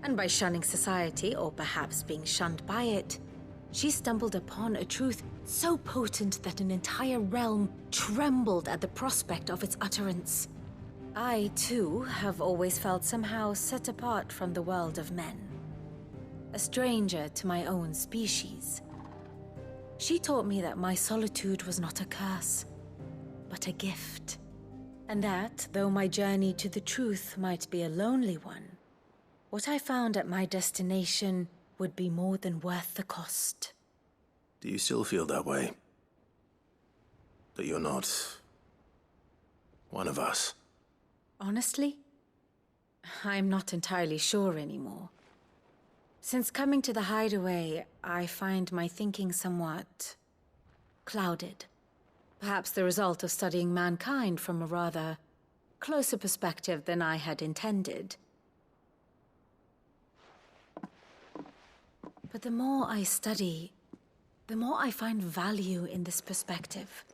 And by shunning society, or perhaps being shunned by it, she stumbled upon a truth so potent that an entire realm trembled at the prospect of its utterance. I, too, have always felt somehow set apart from the world of men. A stranger to my own species. She taught me that my solitude was not a curse, but a gift. And that, though my journey to the truth might be a lonely one, what I found at my destination would be more than worth the cost. Do you still feel that way? That you're not one of us? Honestly, I'm not entirely sure anymore. Since coming to the hideaway, I find my thinking somewhat clouded. Perhaps the result of studying mankind from a rather closer perspective than I had intended. But the more I study, the more I find value in this perspective.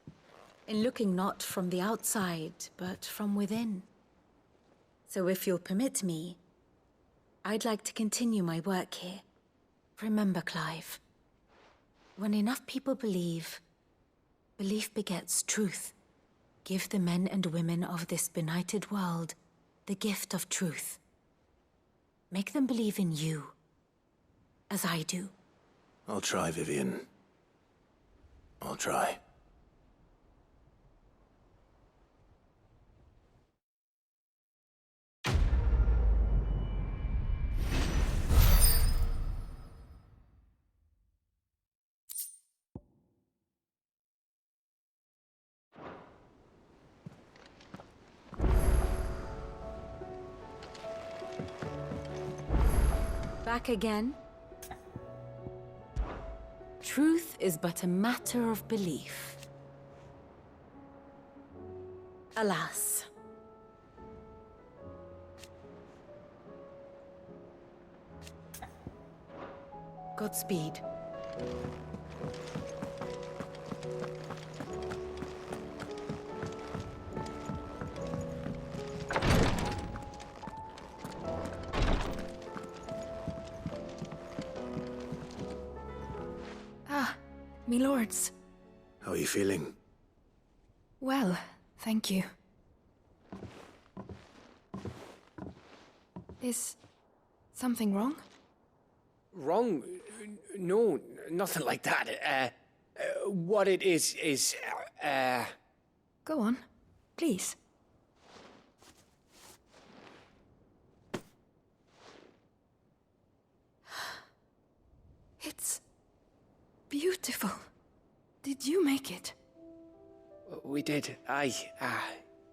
In looking not from the outside, but from within. So if you'll permit me, I'd like to continue my work here. Remember, Clive, when enough people believe, belief begets truth. Give the men and women of this benighted world the gift of truth. Make them believe in you, as I do. I'll try, Vivian. I'll try. Back again? Truth is but a matter of belief. Alas. Godspeed. Me lords. How are you feeling? Well, thank you. Is something wrong? Wrong? No, nothing like that. What it is, Go on, please. It's beautiful. Did you make it? We did, aye.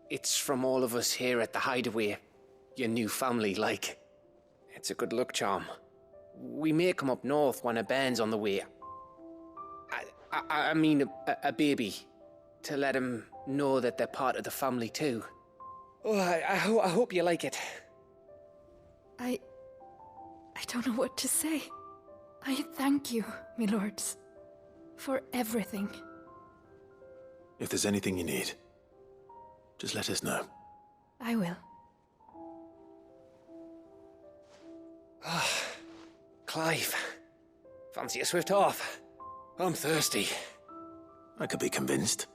It's from all of us here at the Hideaway. Your new family, like. It's a good luck charm. We may come up north when a band's on the way. I mean a baby. To let him know that they're part of the family too. Oh, I hope you like it. I don't know what to say. I thank you, me lords, for everything. If there's anything you need, just let us know. I will. Clive, fancy a swift off? I'm thirsty. I could be convinced.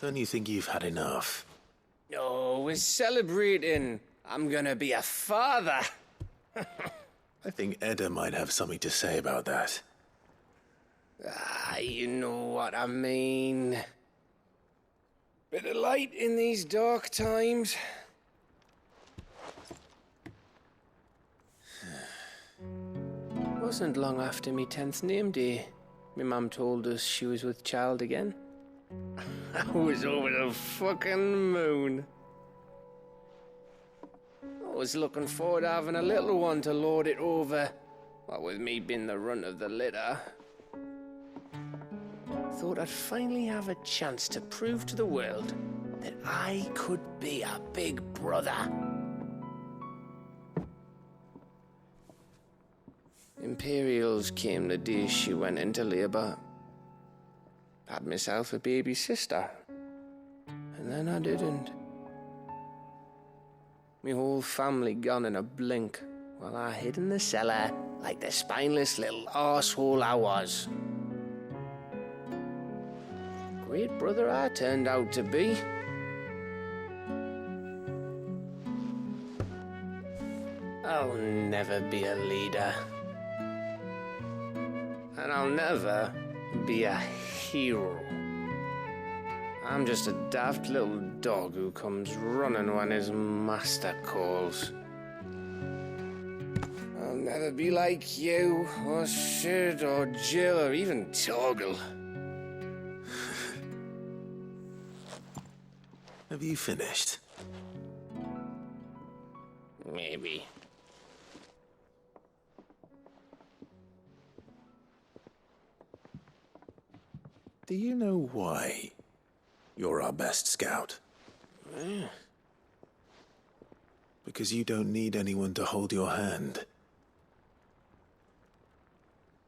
Don't you think you've had enough? No, we're celebrating. I'm gonna be a father. I think Edda might have something to say about that. You know what I mean. Bit of light in these dark times. Wasn't long after me 10th name day, my mum told us she was with child again. I was over the fucking moon. I was looking forward to having a little one to lord it over, what with me being the runt of the litter. Thought I'd finally have a chance to prove to the world that I could be a big brother. Imperials came the day she went into labour. Had myself a baby sister, and then I didn't. My whole family gone in a blink, while I hid in the cellar like the spineless little arsehole I was. Great brother I turned out to be. I'll never be a leader. And I'll never be a hero. I'm just a daft little dog who comes running when his master calls. I'll never be like you, or Sid, or Jill, or even Torgal. Have you finished? Maybe. Do you know why you're our best scout? Because you don't need anyone to hold your hand.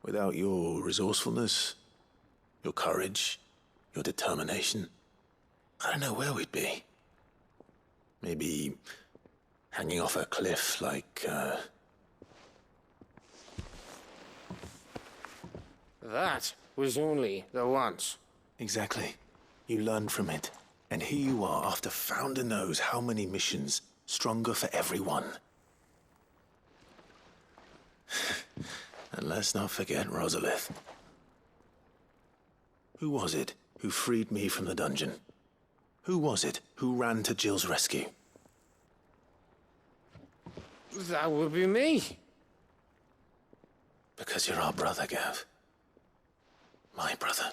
Without your resourcefulness, your courage, your determination, I don't know where we'd be. Maybe hanging off a cliff like, That was only the once. Exactly. You learned from it. And here you are after Founder knows how many missions, stronger for everyone. And let's not forget Rosalith. Who was it who freed me from the dungeon? Who was it who ran to Jill's rescue? That would be me. Because you're our brother, Gav. My brother.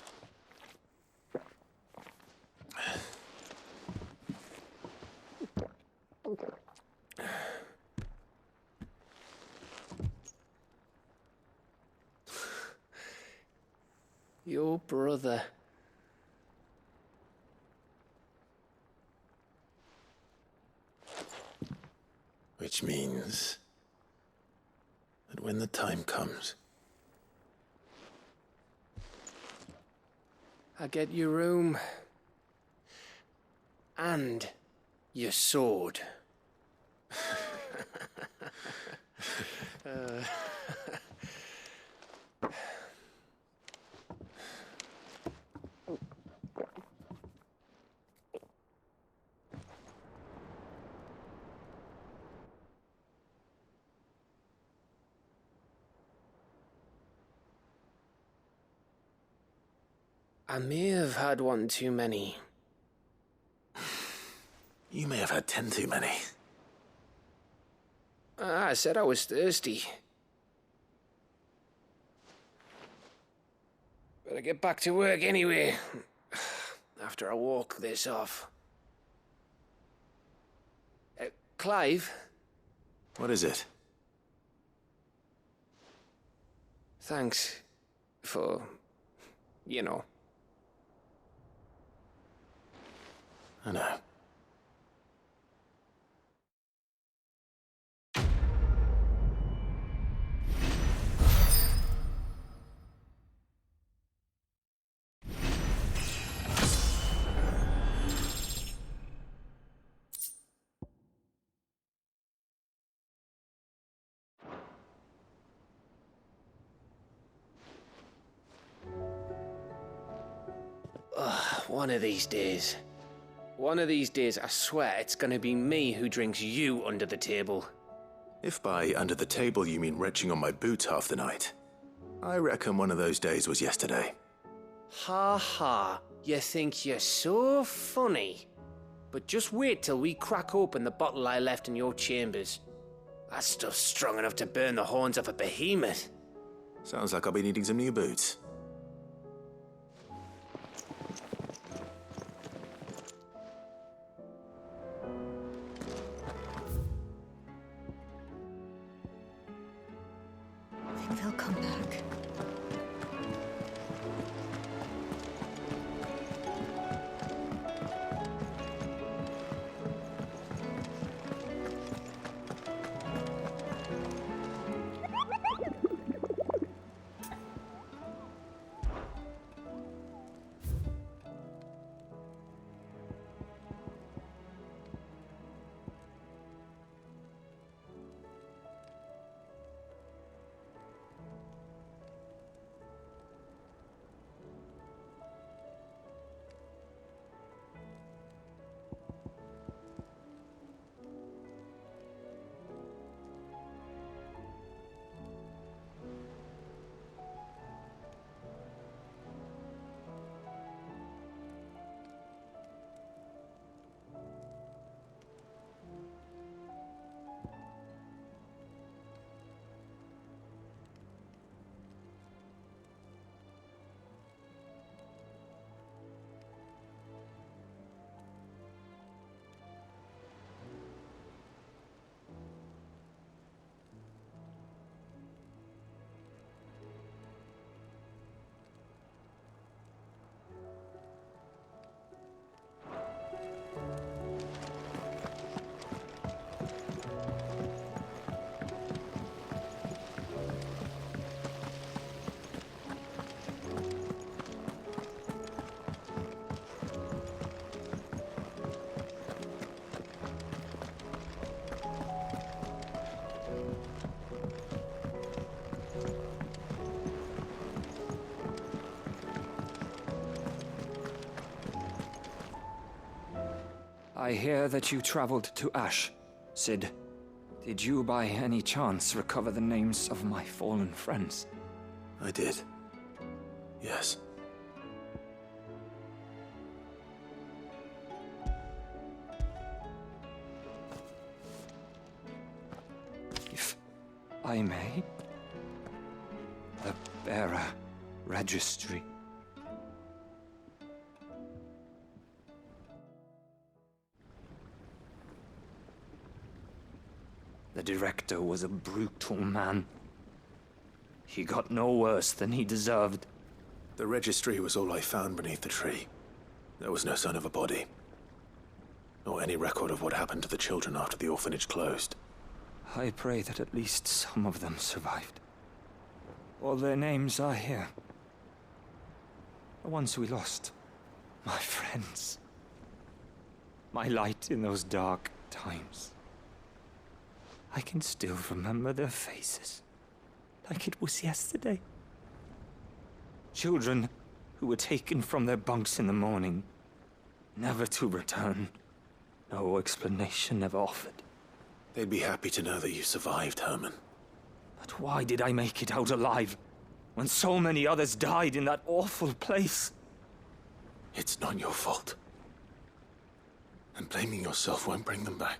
Your brother. Which means that when the time comes, I get your room. And your sword. I may have had one too many. you may have had 10 too many. I said I was thirsty. Better get back to work anyway, after I walk this off. Clive? What is it? Thanks for, you know. I know. One of these days, One of these days, I swear, it's gonna be me who drinks you under the table. If by under the table you mean retching on my boots half the night, I reckon one of those days was yesterday. Ha ha, you think you're so funny. But just wait till we crack open the bottle I left in your chambers. That stuff's strong enough to burn the horns off a behemoth. Sounds like I'll be needing some new boots. I think they'll come back. I hear that you traveled to Ash, Sid. Did you by any chance recover the names of my fallen friends? I did. Yes. If I may? The bearer registry. The director was a brutal man. He got no worse than he deserved. The registry was all I found beneath the tree. There was no sign of a body. Nor any record of what happened to the children after the orphanage closed. I pray that at least some of them survived. All their names are here. The ones we lost. My friends. My light in those dark times. I can still remember their faces, like it was yesterday. Children who were taken from their bunks in the morning, never to return. No explanation ever offered. They'd be happy to know that you survived, Herman. But why did I make it out alive, when so many others died in that awful place? It's not your fault. And blaming yourself won't bring them back.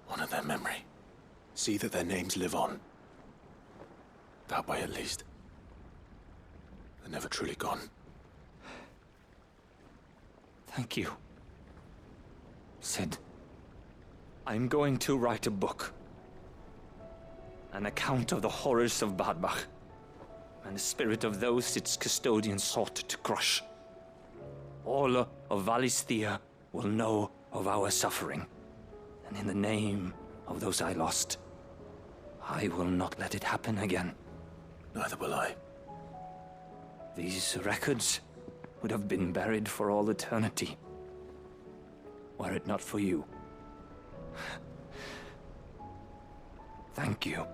Honor their memory. See that their names live on. That way, at least. They're never truly gone. Thank you. Sid, I'm going to write a book. An account of the horrors of Badbach, and the spirit of those its custodians sought to crush. All of Valisthea will know of our suffering. And in the name of those I lost, I will not let it happen again. Neither will I. These records would have been buried for all eternity, were it not for you. Thank you.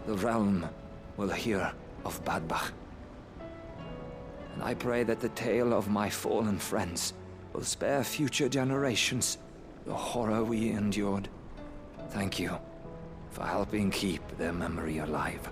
the realm will hear of Badbach. And I pray that the tale of my fallen friends will spare future generations the horror we endured. Thank you for helping keep their memory alive.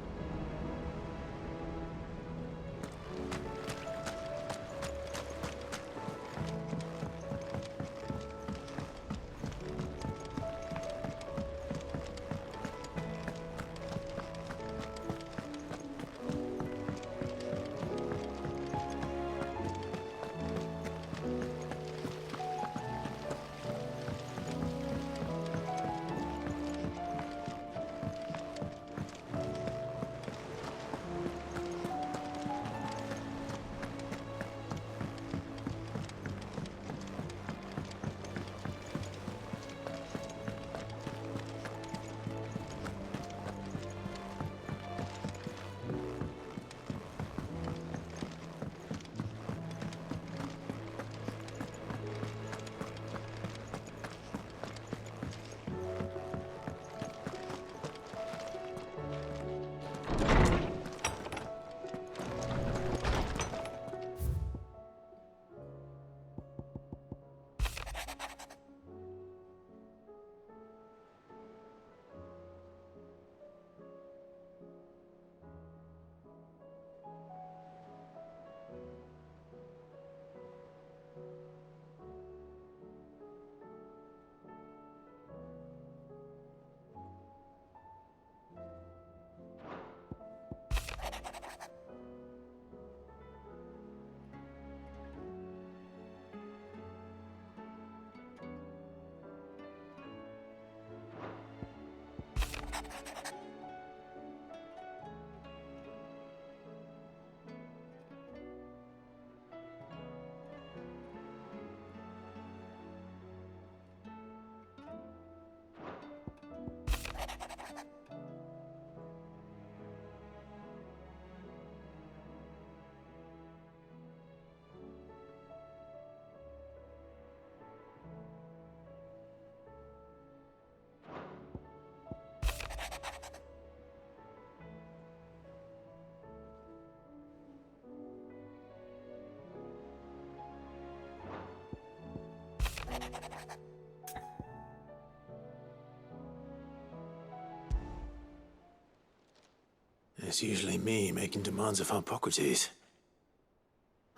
It's usually me making demands of Hippocrates.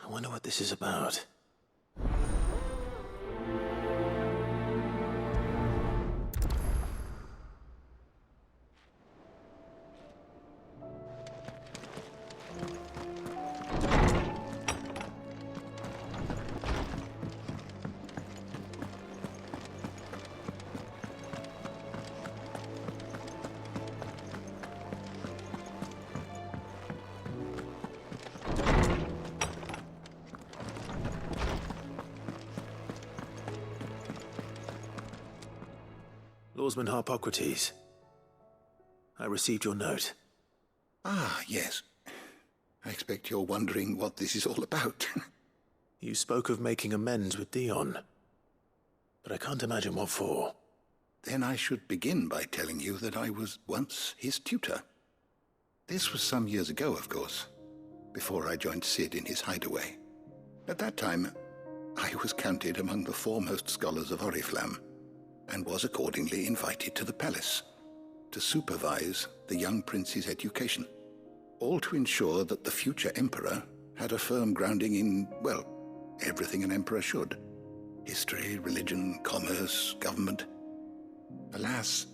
I wonder what this is about. Lawsman Hippocrates, I received your note. Ah, yes. I expect you're wondering what this is all about. You spoke of making amends with Dion, but I can't imagine what for. Then I should begin by telling you that I was once his tutor. This was some years ago, of course, before I joined Sid in his hideaway. At that time, I was counted among the foremost scholars of Oriflamme, and was accordingly invited to the palace to supervise the young prince's education, all to ensure that the future emperor had a firm grounding in, well, everything an emperor should. History, religion, commerce, government. Alas,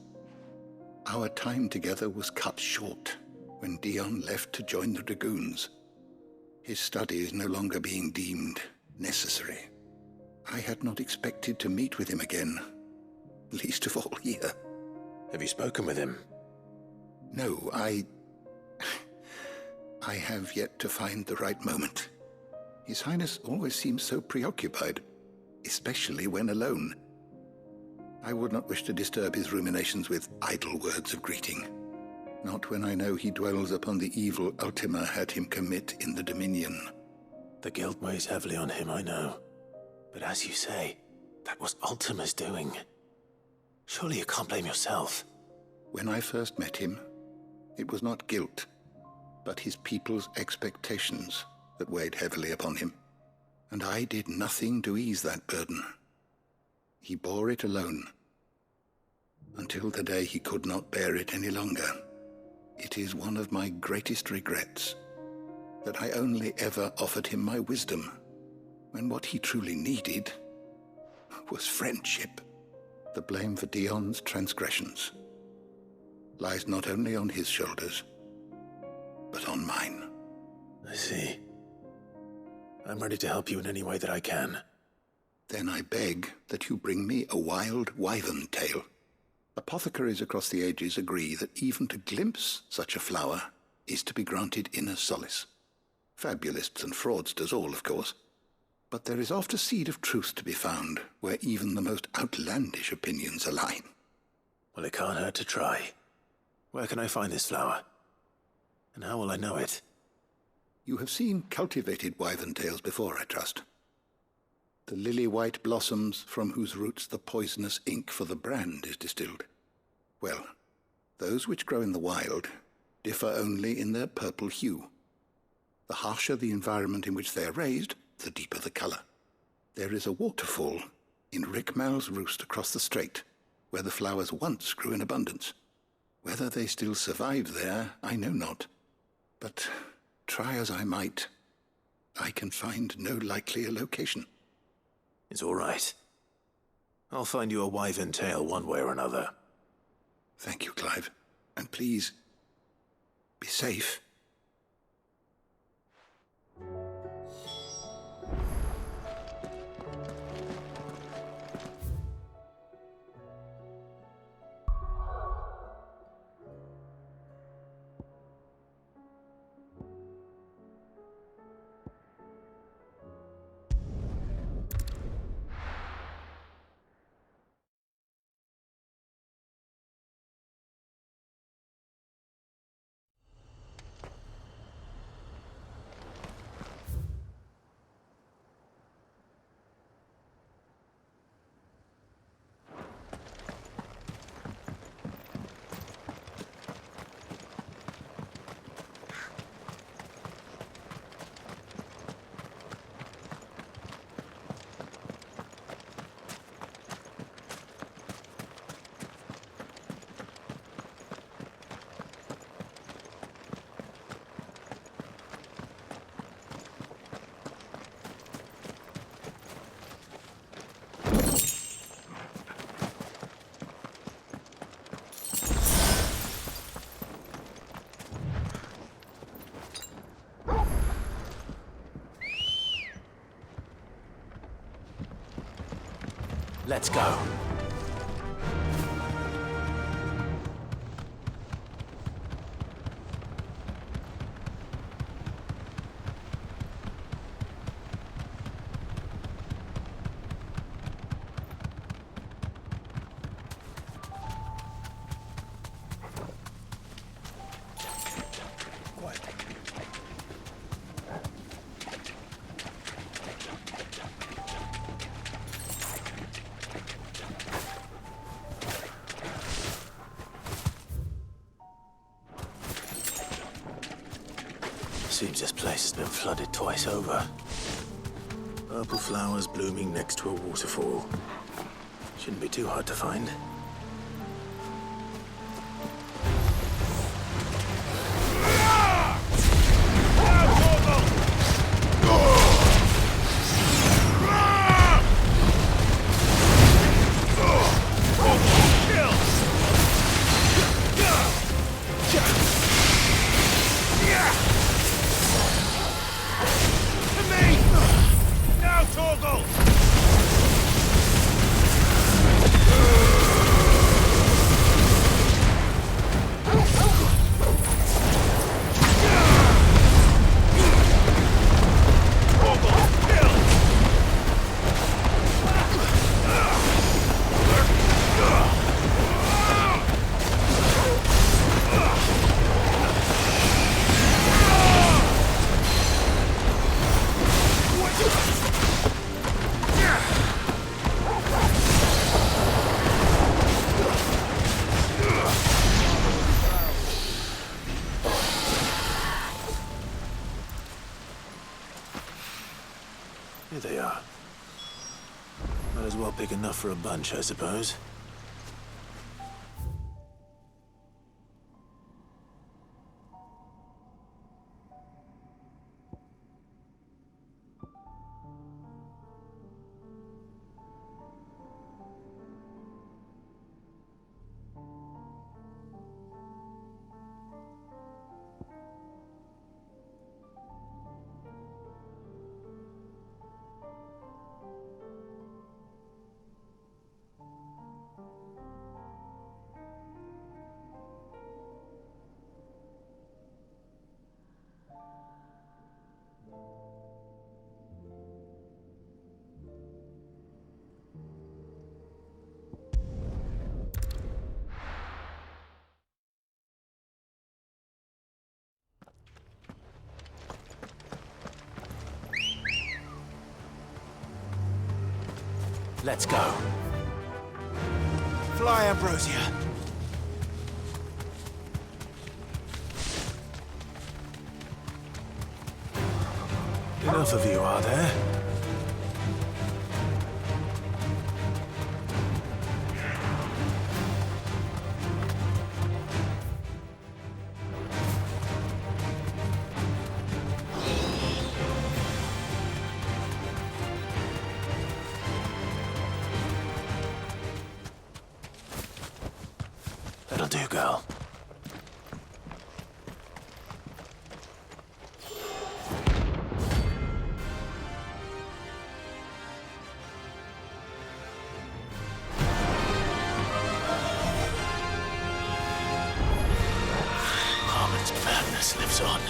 our time together was cut short when Dion left to join the dragoons, his studies no longer being deemed necessary. I had not expected to meet with him again, least of all here. Have you spoken with him? No, I have yet to find the right moment. His Highness always seems so preoccupied, especially when alone. I would not wish to disturb his ruminations with idle words of greeting, not when I know he dwells upon the evil Ultima had him commit in the Dominion. The guilt weighs heavily on him, I know. But as you say, that was Ultima's doing. Surely you can't blame yourself. When I first met him, It was not guilt, but his people's expectations that weighed heavily upon him. And I did nothing to ease that burden. He bore it alone, until the day he could not bear it any longer. It is one of my greatest regrets that I only ever offered him my wisdom, when what he truly needed was friendship. The blame for Dion's transgressions lies not only on his shoulders, but on mine. I see. I'm ready to help you in any way that I can. Then I beg that you bring me a wild wyvern tail. Apothecaries across the ages agree that even to glimpse such a flower is to be granted inner solace. Fabulists and fraudsters all, of course. But there is oft a seed of truth to be found where even the most outlandish opinions align. Well, it can't hurt to try. Where can I find this flower? And how will I know it? You have seen cultivated wyvern tails before, I trust. The lily-white blossoms from whose roots the poisonous ink for the brand is distilled. Well, those which grow in the wild differ only in their purple hue. The harsher the environment in which they are raised, the deeper the color. There is a waterfall in Rickmal's roost across the strait, where the flowers once grew in abundance. Whether they still survive there, I know not. But try as I might, I can find no likelier location. It's all right. I'll find you a wyvern tail one way or another. Thank you, Clive. And please, be safe. Let's go. Seems this place has been flooded twice over. Purple flowers blooming next to a waterfall. Shouldn't be too hard to find. Now, Torgal! as well pick enough for a bunch, I suppose. Let's go. Fly, Ambrosia. Enough of you, are there? That'll do, girl. Harmon's madness lives on.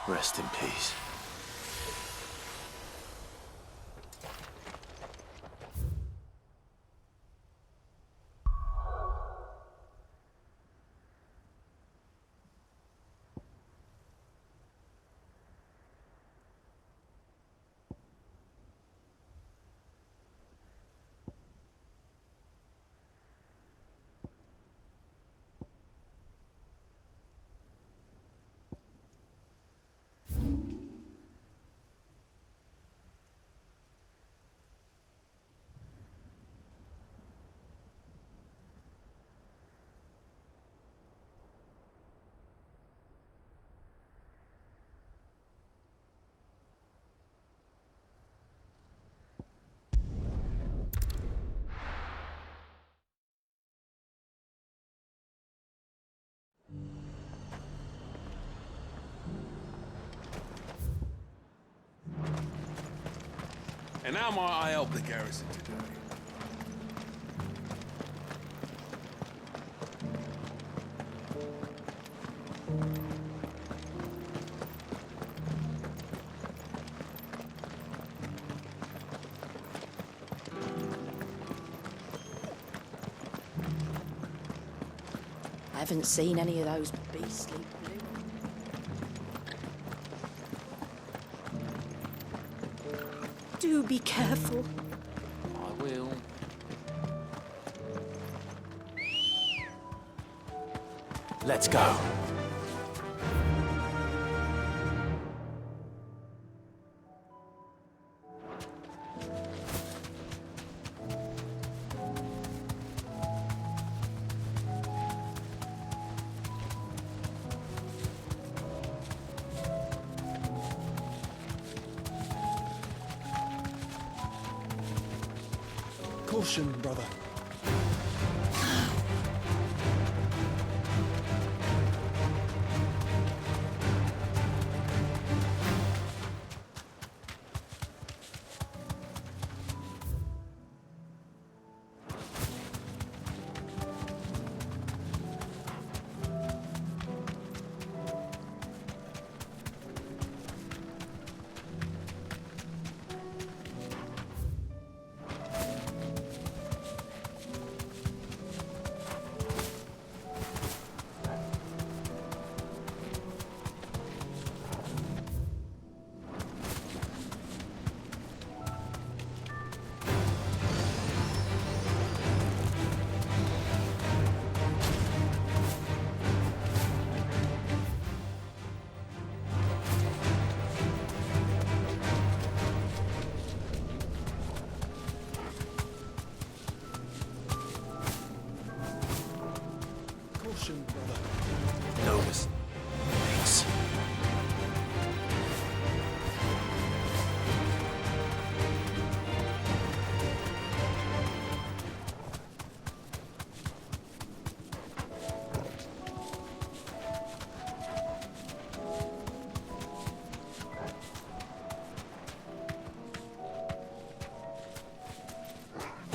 Rest in peace. And now might I help the garrison today? I haven't seen any of those beastly blue. Do be careful. I will. Let's go. Caution, brother. Caution, brother. No mistakes.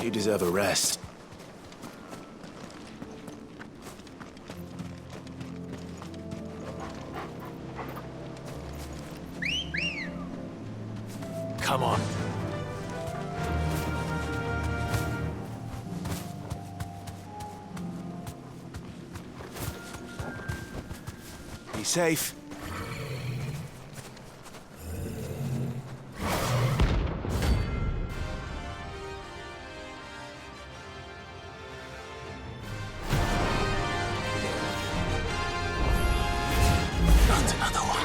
You deserve a rest. Come on. Be safe. Not another one.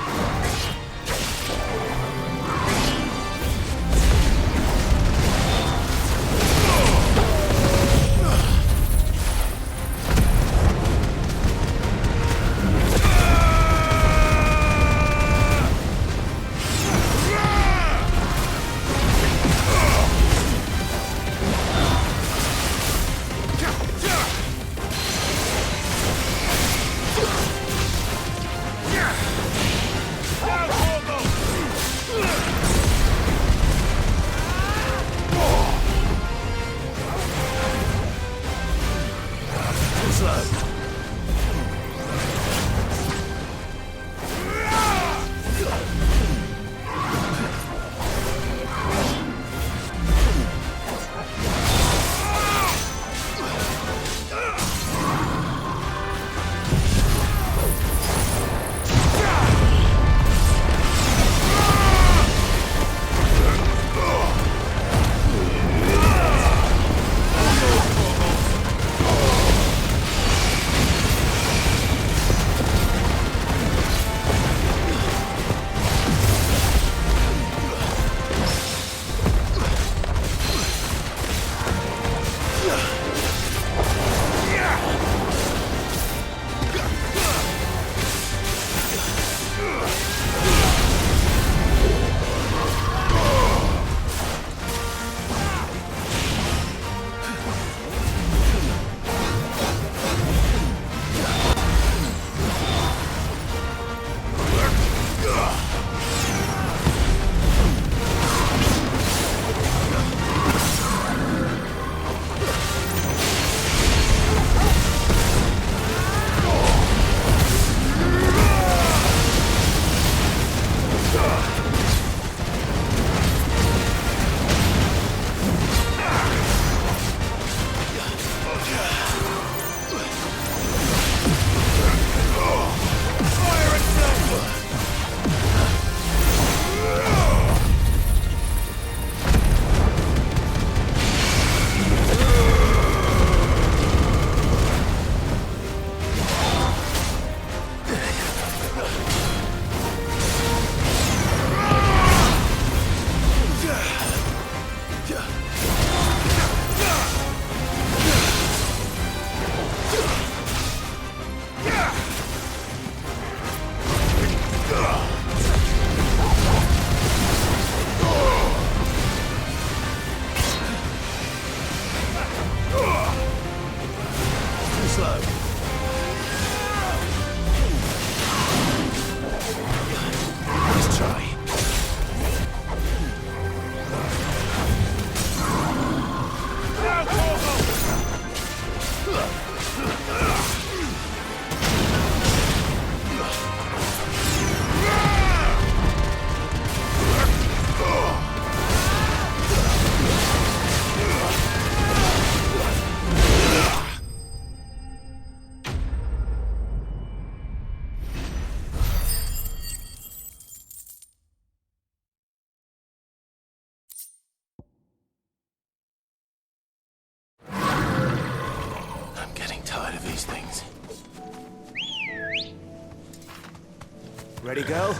Ready, girl?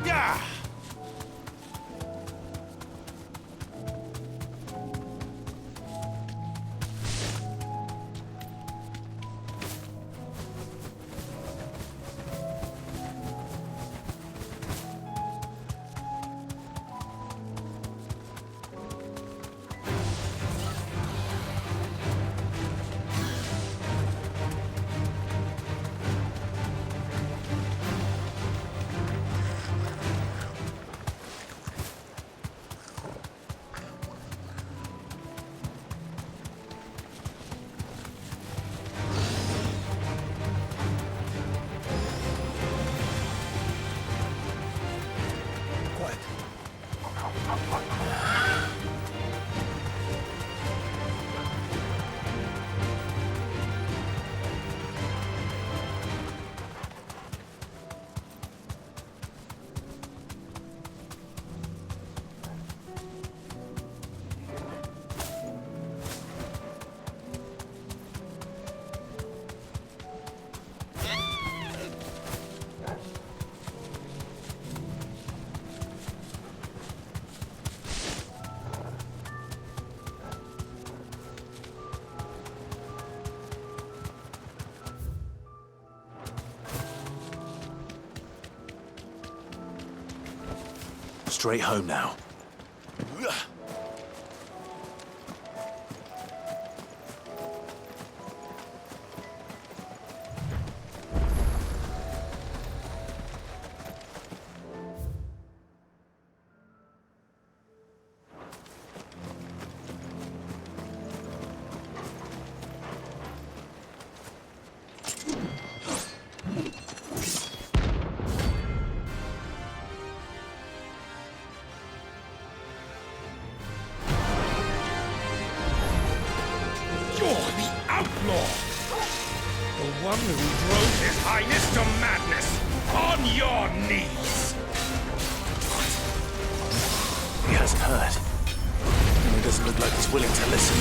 Yeah! Straight home now. One who drove His Highness to madness! On your knees! He hasn't heard. And he doesn't look like he's willing to listen.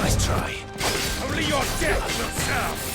Nice try. Only your death will serve!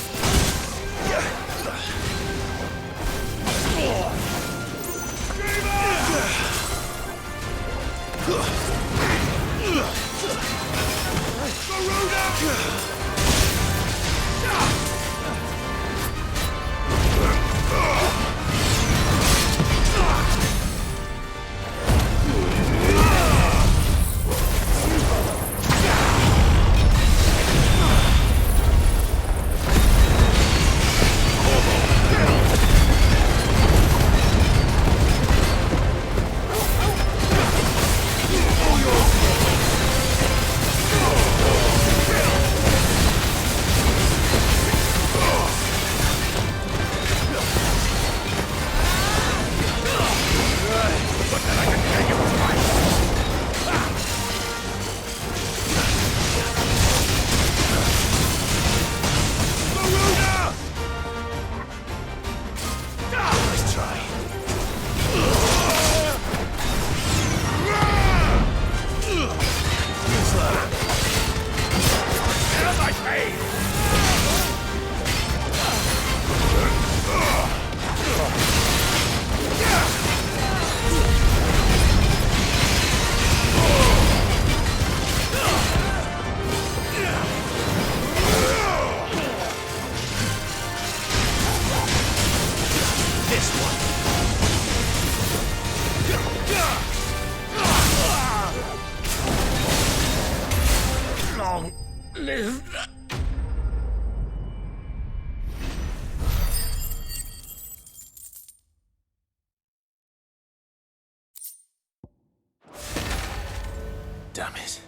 Damn it.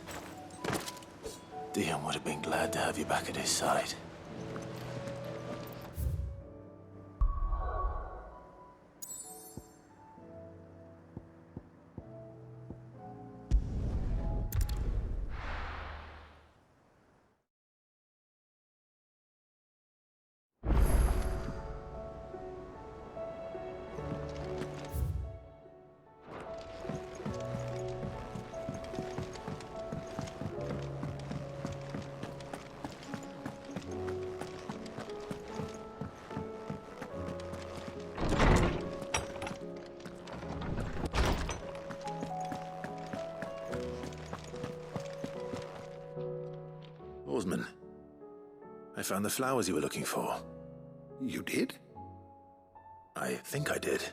Dion would have been glad to have you back at his side. Lawsman. I found the flowers you were looking for. You did? I think I did.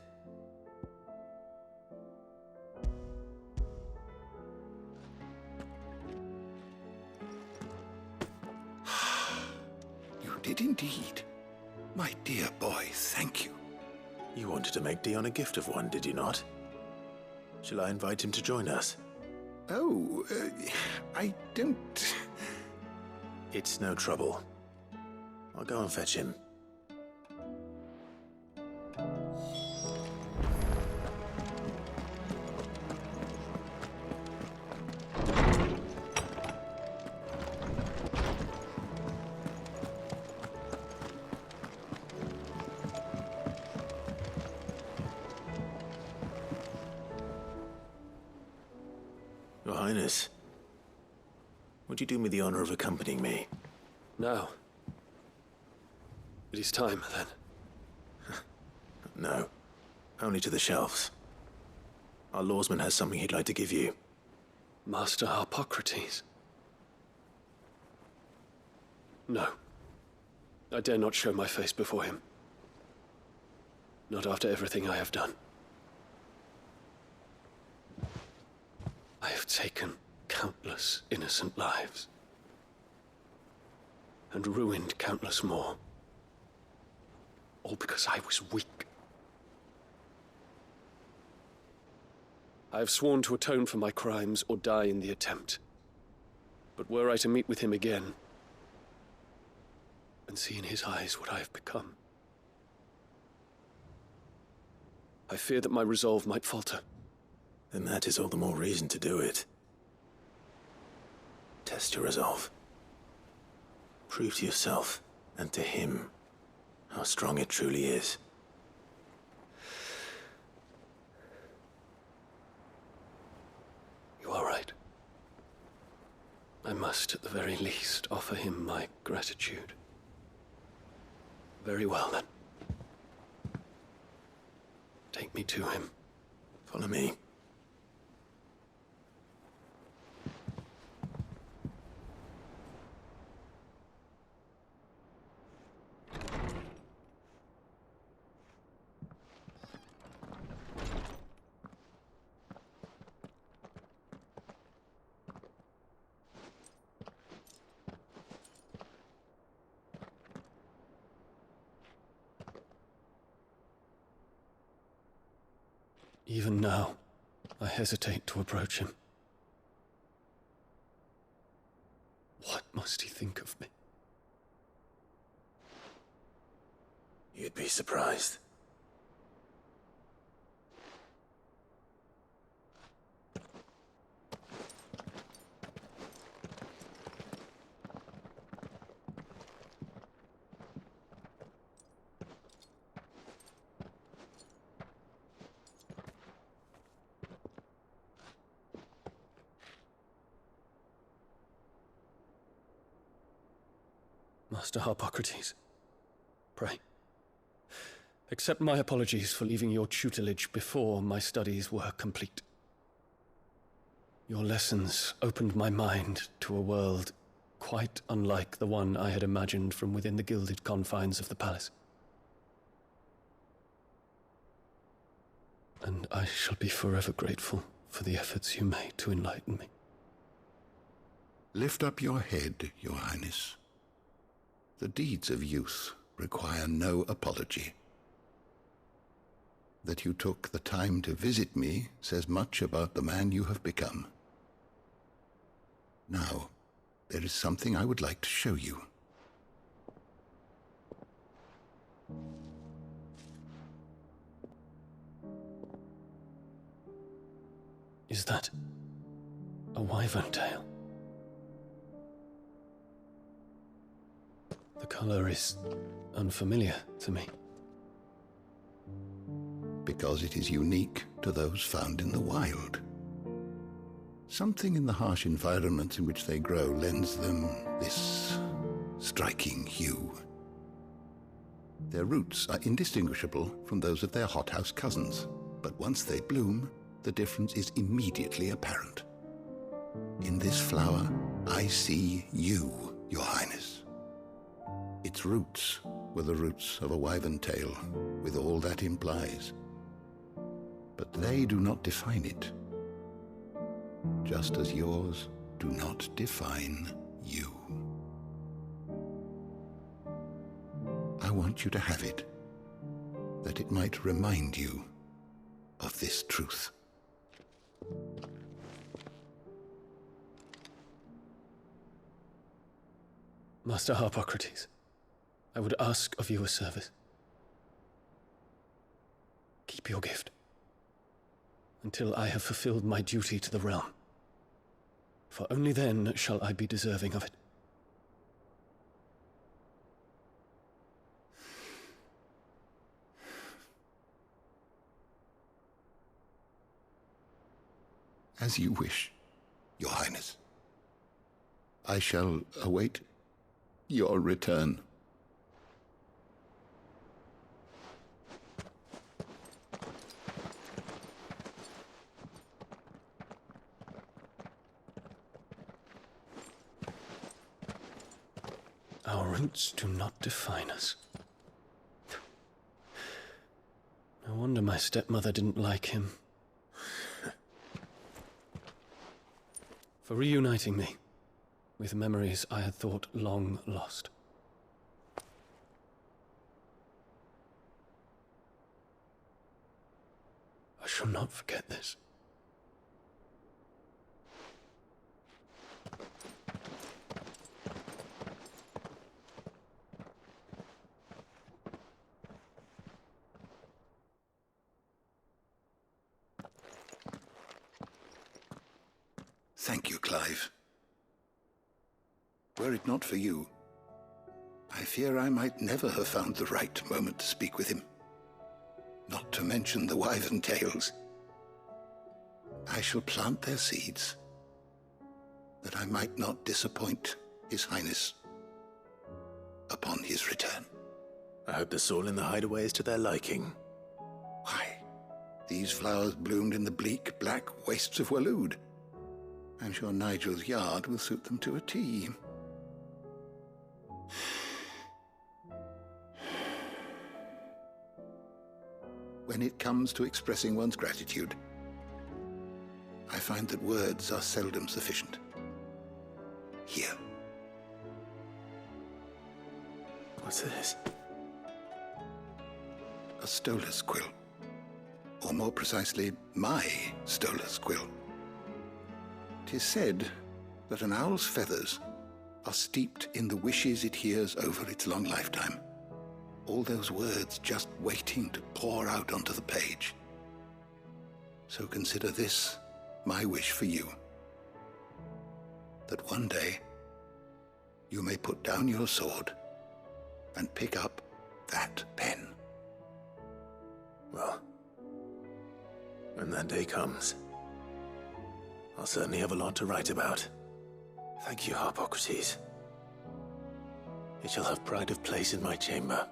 You did indeed. My dear boy, thank you. You wanted to make Dion a gift of one, did you not? Shall I invite him to join us? Oh, I don't... It's no trouble. I'll go and fetch him. Your Highness, would you do me the honor of accompanying me? No. It is time, then. No. Only to the shelves. Our lawsman has something he'd like to give you. Master Harpocrates. No. I dare not show my face before him. Not after everything I have done. I have taken countless innocent lives. And ruined countless more. All because I was weak. I have sworn to atone for my crimes or die in the attempt. But were I to meet with him again, and see in his eyes what I have become, I fear that my resolve might falter. Then that is all the more reason to do it. Test your resolve. Prove to yourself, and to him, how strong it truly is. You are right. I must, at the very least, offer him my gratitude. Very well, then. Take me to him. Follow me. Even now, I hesitate to approach him. What must he think of me? You'd be surprised. Master Harpocrates, pray, accept my apologies for leaving your tutelage before my studies were complete. Your lessons opened my mind to a world quite unlike the one I had imagined from within the gilded confines of the palace. And I shall be forever grateful for the efforts you made to enlighten me. Lift up your head, Your Highness. The deeds of youth require no apology. That you took the time to visit me says much about the man you have become. Now, there is something I would like to show you. Is that a wyvern tail? The color is unfamiliar to me. Because it is unique to those found in the wild. Something in the harsh environments in which they grow lends them this striking hue. Their roots are indistinguishable from those of their hothouse cousins, but once they bloom, the difference is immediately apparent. In this flower, I see you. Your Highness. Its roots were the roots of a wyvern tale, with all that implies. But they do not define it, just as yours do not define you. I want you to have it, that it might remind you of this truth. Master Harpocrates, I would ask of you a service. Keep your gift until I have fulfilled my duty to the realm, for only then shall I be deserving of it. As you wish, Your Highness. I shall await your return. Our roots do not define us. No wonder my stepmother didn't like him. For reuniting me with memories I had thought long lost. I shall not forget this. Thank you, Clive. Were it not for you, I fear I might never have found the right moment to speak with him. Not to mention the wyvern tales. I shall plant their seeds, that I might not disappoint His Highness upon his return. I hope the soil in the hideaway is to their liking. Why, these flowers bloomed in the bleak, black wastes of Waloed. I'm sure Nigel's yard will suit them to a T. When it comes to expressing one's gratitude, I find that words are seldom sufficient. Here. What's this? A stolas quill. Or more precisely, my stolas quill. 'Tis said that an owl's feathers are steeped in the wishes it hears over its long lifetime. All those words just waiting to pour out onto the page. So consider this my wish for you. That one day you may put down your sword and pick up that pen. Well, when that day comes, I'll certainly have a lot to write about. Thank you, Harpocrates. It shall have pride of place in my chamber.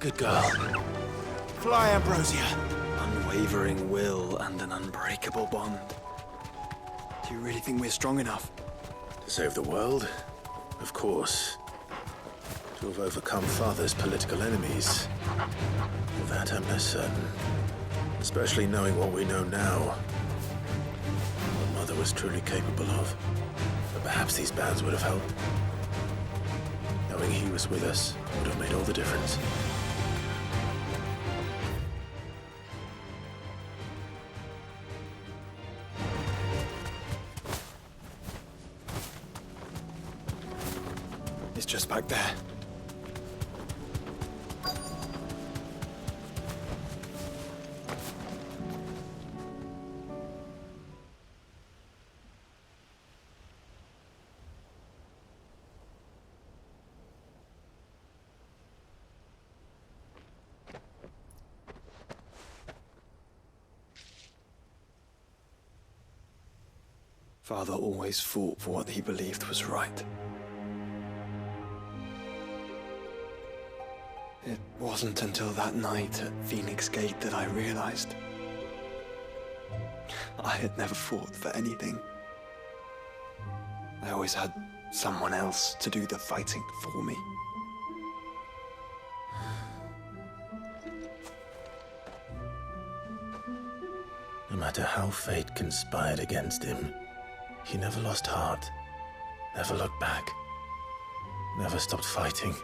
Good girl. Fly, Ambrosia. Unwavering will and an unbreakable bond. Do you really think we're strong enough? To save the world? Of course. To have overcome Father's political enemies? Of that I'm less certain. Especially knowing what we know now. What Mother was truly capable of. But perhaps these bands would have helped. Knowing he was with us would have made all the difference. It's just back there. Father always fought for what he believed was right. It wasn't until that night at Phoenix Gate that I realized I had never fought for anything. I always had someone else to do the fighting for me. No matter how fate conspired against him, he never lost heart, never looked back, never stopped fighting.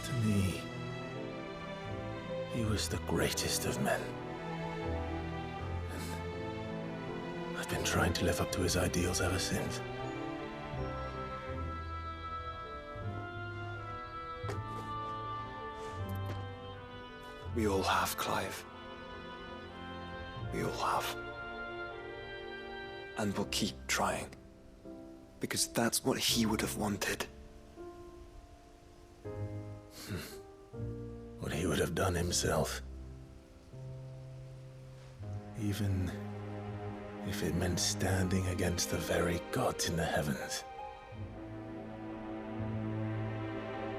To me, he was the greatest of men. And I've been trying to live up to his ideals ever since. We all have, Clive. We all have. And we'll keep trying. Because that's what he would have wanted. What he would have done himself. Even if it meant standing against the very gods in the heavens.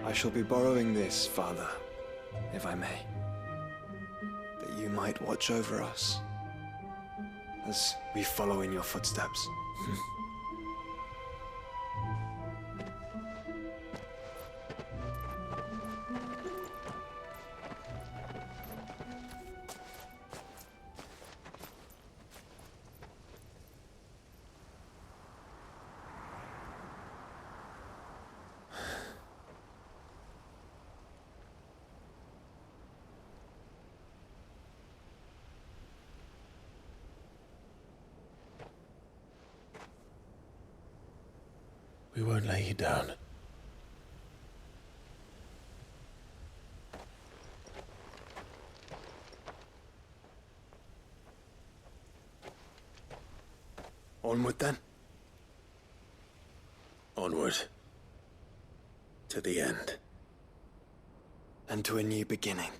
I shall be borrowing this, Father, if I may. That you might watch over us as we follow in your footsteps. We won't lay you down. Onward then. Onward. To the end. And to a new beginning.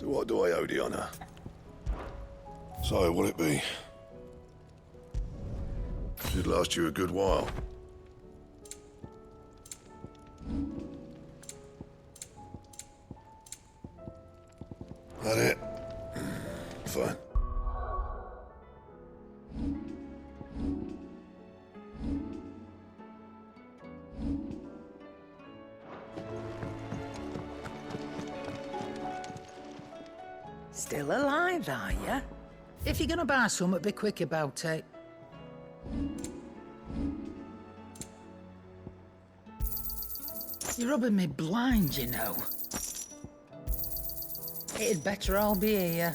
So what do I owe the honor? So, will it be? Should last you a good while. That it? Fine. Still alive, are you? If you're gonna buy something, be quick about it. You're rubbing me blind, you know. It'd better all be here.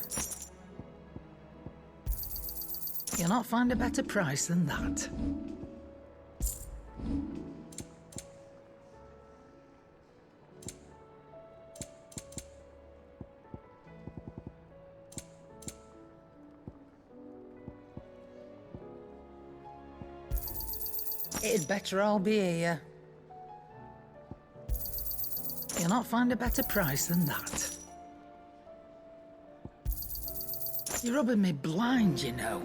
You'll not find a better price than that. It'd better all be here. You'll not find a better price than that. You're rubbing me blind, you know.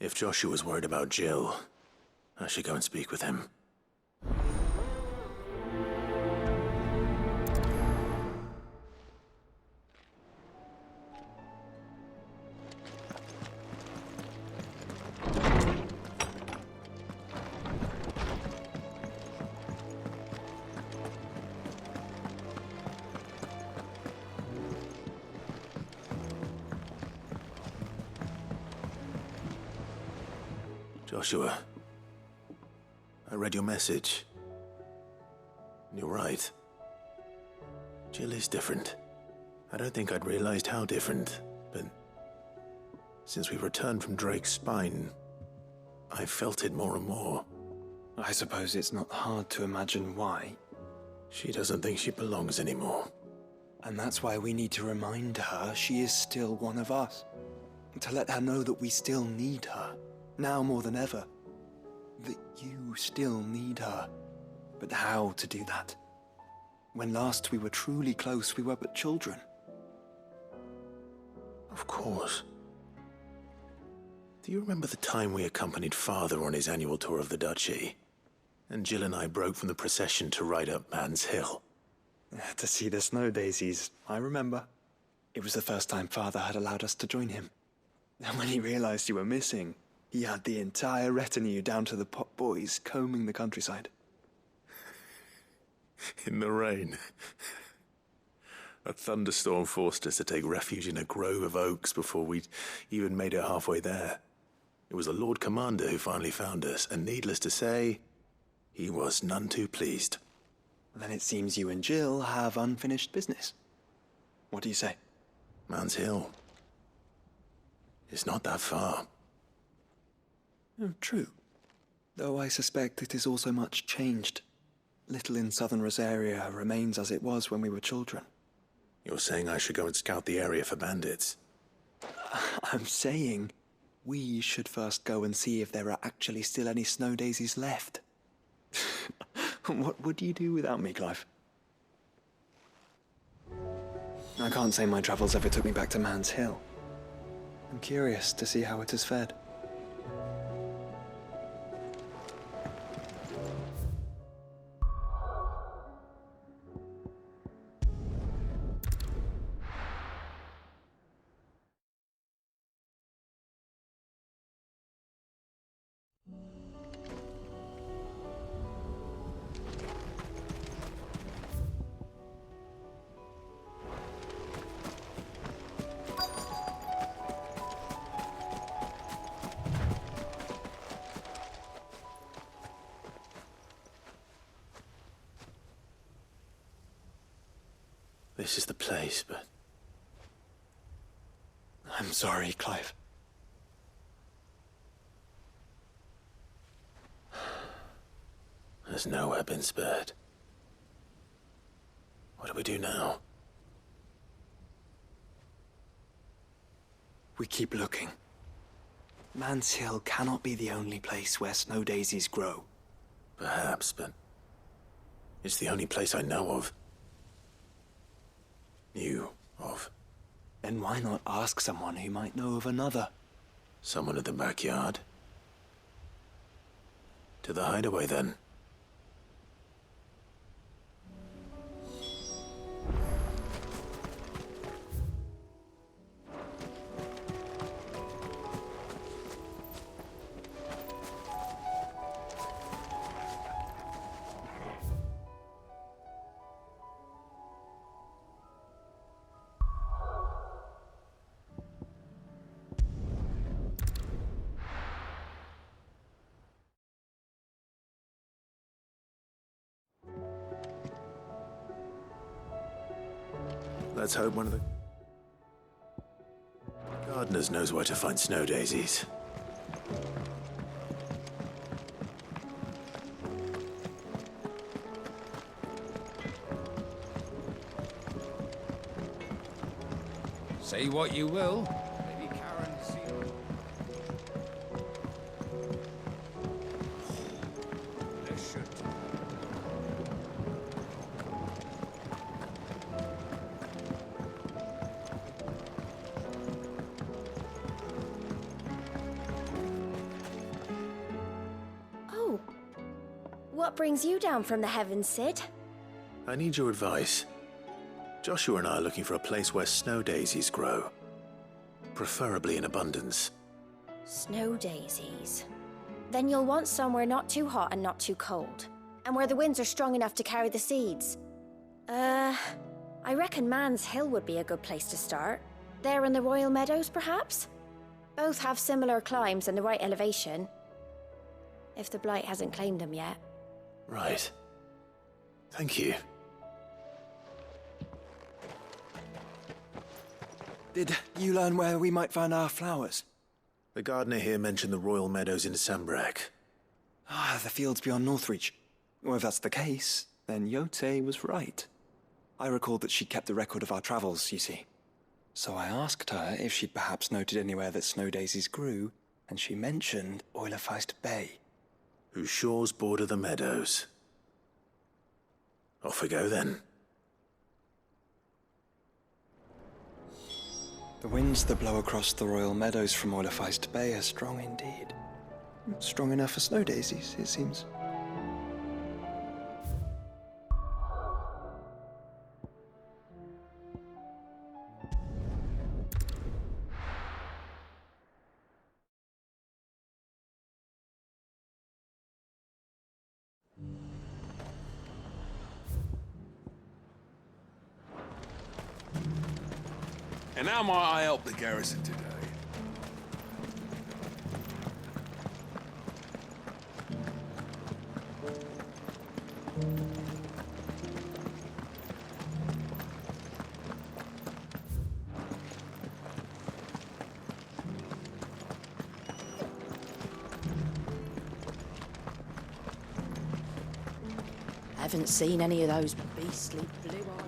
If Joshua's worried about Jill, I should go and speak with him. Joshua, I read your message. You're right. Jill is different. I don't think I'd realized how different, but since we returned from Drake's spine, I felt it more and more. I suppose it's not hard to imagine why. She doesn't think she belongs anymore. And that's why we need to remind her she is still one of us. To let her know that we still need her, now more than ever. That you still need her. But how to do that? When last we were truly close, we were but children. Of course. Do you remember the time we accompanied Father on his annual tour of the Duchy? And Jill and I broke from the procession to ride up Man's Hill. To see the snow daisies, I remember. It was the first time Father had allowed us to join him. And when he realized you were missing, he had the entire retinue down to the pot boys combing the countryside. In the rain. A thunderstorm forced us to take refuge in a grove of oaks before we'd even made it halfway there. It was the Lord Commander who finally found us, and needless to say, he was none too pleased. Then it seems you and Jill have unfinished business. What do you say? Man's Hill. It's not that far. Oh, true. Though I suspect it is also much changed. Little in southern Rosaria remains as it was when we were children. You're saying I should go and scout the area for bandits? I'm saying we should first go and see if there are actually still any snow daisies left. What would you do without me, Clive? I can't say my travels ever took me back to Man's Hill. I'm curious to see how it has fared. This is the place, but... I'm sorry, Clive. Has nowhere been spared. What do we do now? We keep looking. Man's Hill cannot be the only place where snow daisies grow. Perhaps, but... it's the only place I know of. Knew of. Then why not ask someone who might know of another? Someone at the backyard? To the hideaway, then. Let's hope one of the gardeners knows where to find snow daisies. Say what you will. Lady Karen This should... What brings you down from the heavens, Sid? I need your advice. Joshua and I are looking for a place where snow daisies grow. Preferably in abundance. Snow daisies. Then you'll want somewhere not too hot and not too cold. And where the winds are strong enough to carry the seeds. I reckon Man's Hill would be a good place to start. There in the Royal Meadows, perhaps? Both have similar climbs and the right elevation. If the Blight hasn't claimed them yet. Right. Thank you. Did you learn where we might find our flowers? The gardener here mentioned the Royal Meadows in Sambrek. The fields beyond Northreach. Well, if that's the case, then Yote was right. I recalled that she kept the record of our travels, you see. So I asked her if she'd perhaps noted anywhere that snow daisies grew, and she mentioned Oilefeist Bay. Whose shores border the meadows. Off we go then. The winds that blow across the royal meadows from Oilefeist Bay are strong indeed. Strong enough for snow daisies, it seems. And how might I help the garrison today? Haven't seen any of those beastly blue-eyed...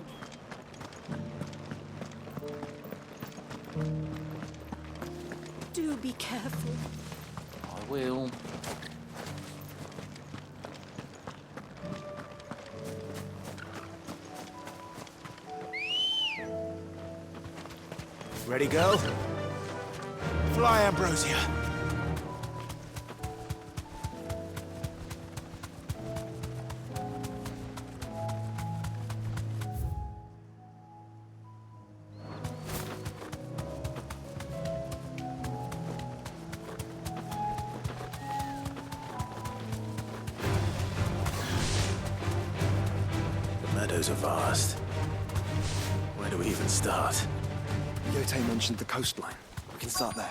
Do be careful. I will. Ready, go? Fly, Ambrosia. Meadows are vast. Where do we even start? Yote mentioned the coastline. We can start there.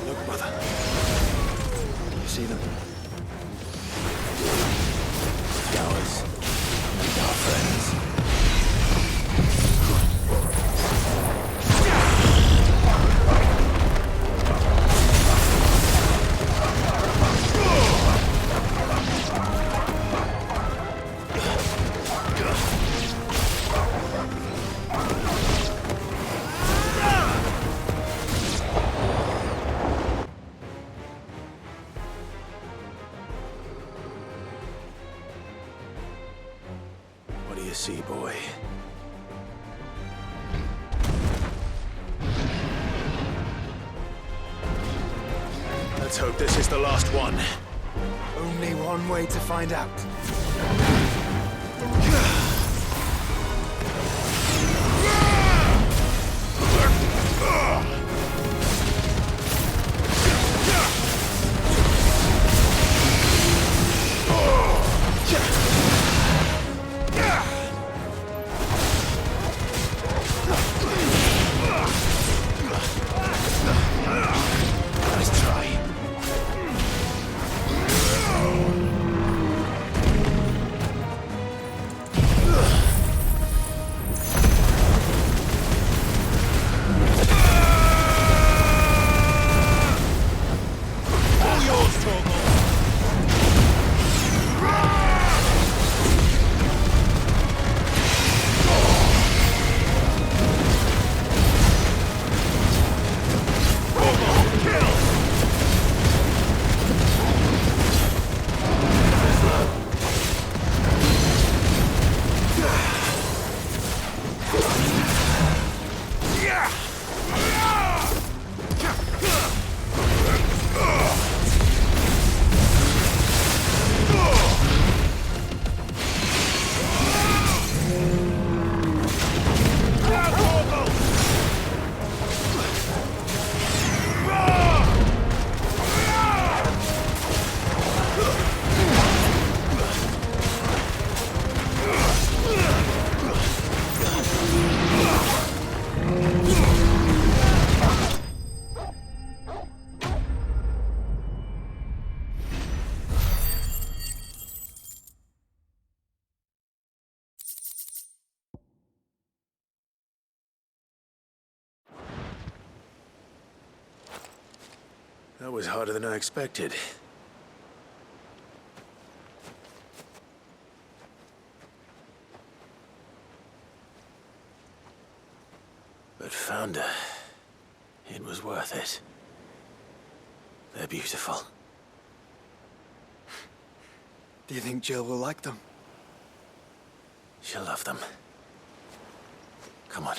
Look, brother. You see them? Cowards and our friends. What do you see, boy? Let's hope this is the last one. Only one way to find out. Nice try. That was harder than I expected. But Founder, it was worth it. They're beautiful. Do you think Jill will like them? She'll love them. Come on.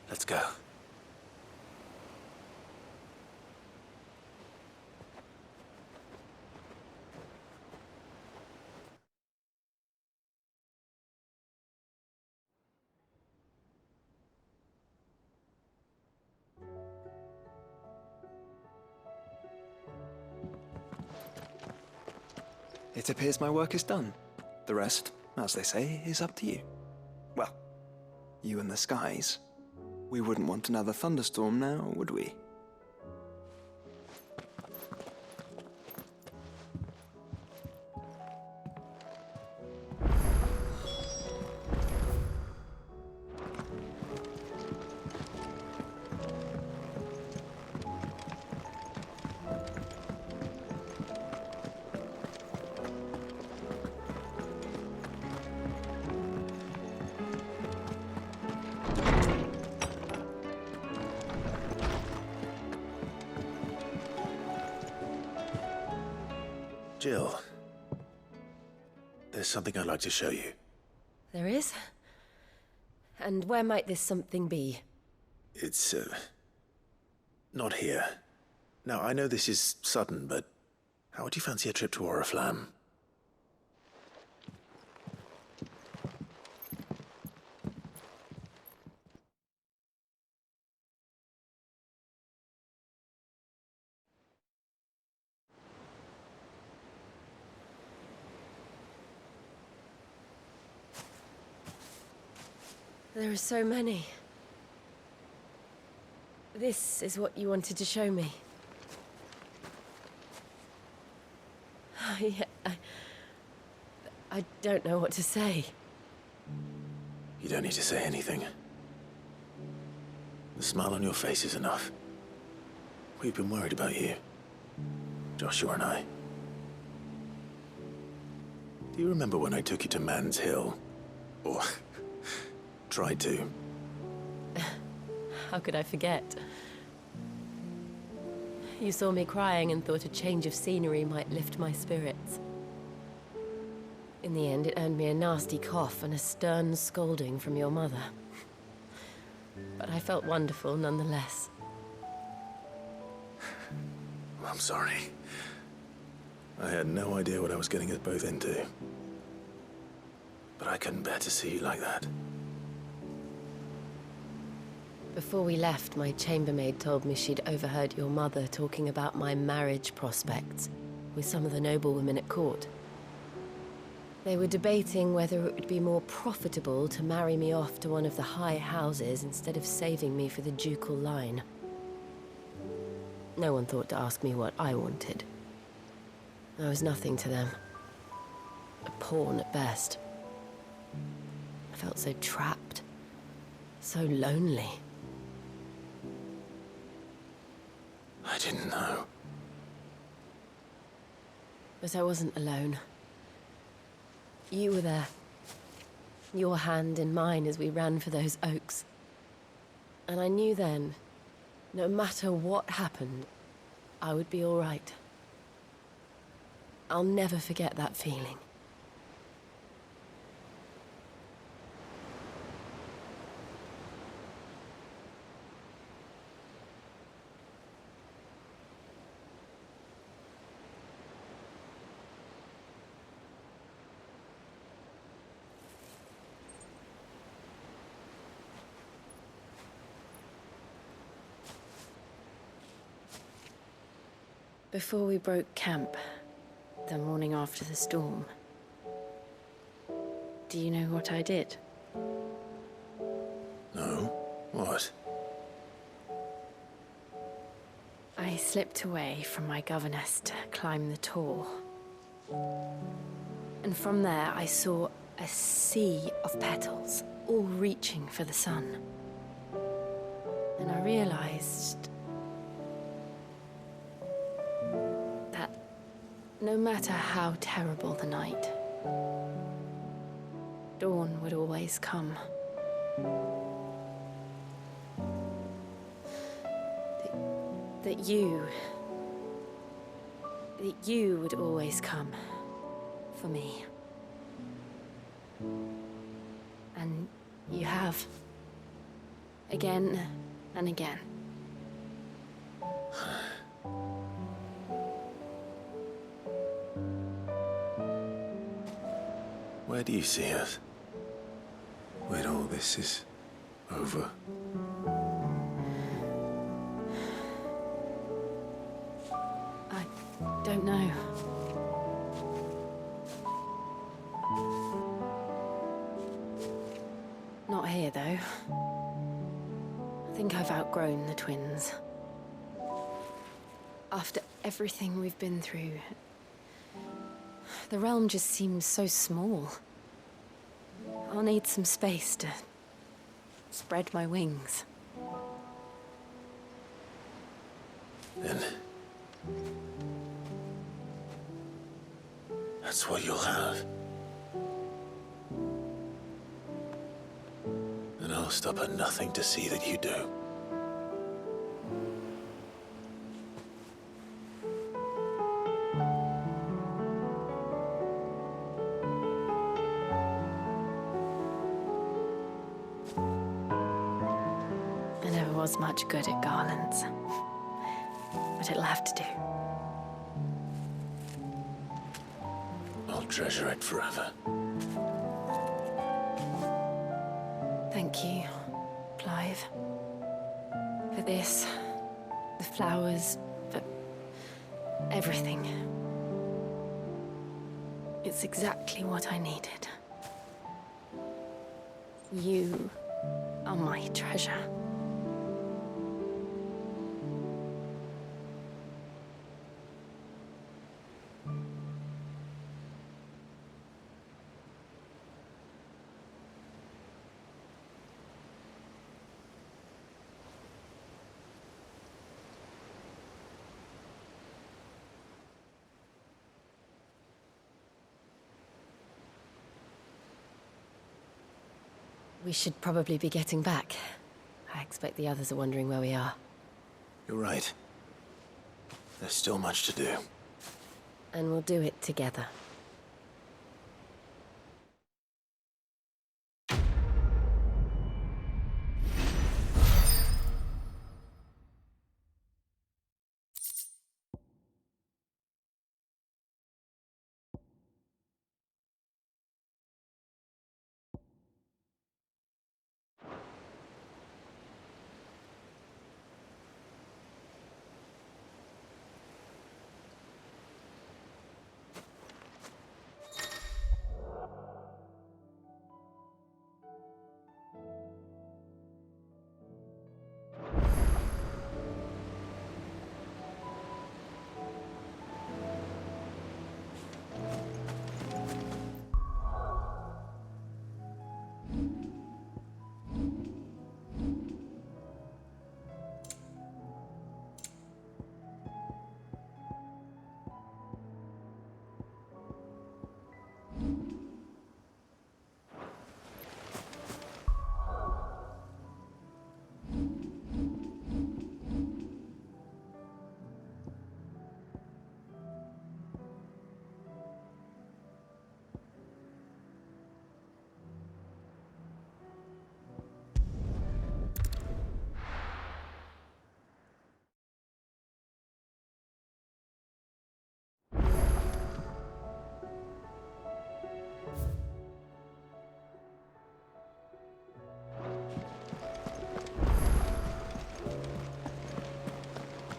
Let's go. It appears my work is done. The rest, as they say, is up to you. Well, you and the skies. We wouldn't want another thunderstorm now, would we? Jill, there's something I'd like to show you. There is? And where might this something be? It's, not here. Now, I know this is sudden, but how would you fancy a trip to Oriflamme? There are so many. This is what you wanted to show me. I don't know what to say. You don't need to say anything. The smile on your face is enough. We've been worried about you. Joshua and I. Do you remember when I took you to Man's Hill? Or tried to? How could I forget? You saw me crying and thought a change of scenery might lift my spirits. In the end, it earned me a nasty cough and a stern scolding from your mother. But I felt wonderful nonetheless. I'm sorry. I had no idea what I was getting us both into. But I couldn't bear to see you like that. Before we left, my chambermaid told me she'd overheard your mother talking about my marriage prospects with some of the noblewomen at court. They were debating whether it would be more profitable to marry me off to one of the high houses instead of saving me for the ducal line. No one thought to ask me what I wanted. I was nothing to them. A pawn at best. I felt so trapped, so lonely. I didn't know. But I wasn't alone. You were there. Your hand in mine as we ran for those oaks. And I knew then, no matter what happened, I would be all right. I'll never forget that feeling. Before we broke camp, the morning after the storm, do you know what I did? No? What? I slipped away from my governess to climb the tor. And from there I saw a sea of petals, all reaching for the sun. And I realized No matter how terrible the night, dawn would always come. That you would always come for me. And you have. Again and again. Where do you see us? When all this is over? I don't know. Not here, though. I think I've outgrown the twins. After everything we've been through, the realm just seems so small. I'll need some space to spread my wings. Then that's what you'll have. And I'll stop at nothing to see that you do. I never was much good at garlands, but it'll have to do. I'll treasure it forever. Thank you, Clive. For this, the flowers, for everything. It's exactly what I needed. You are my treasure. We should probably be getting back. I expect the others are wondering where we are. You're right. There's still much to do. And we'll do it together.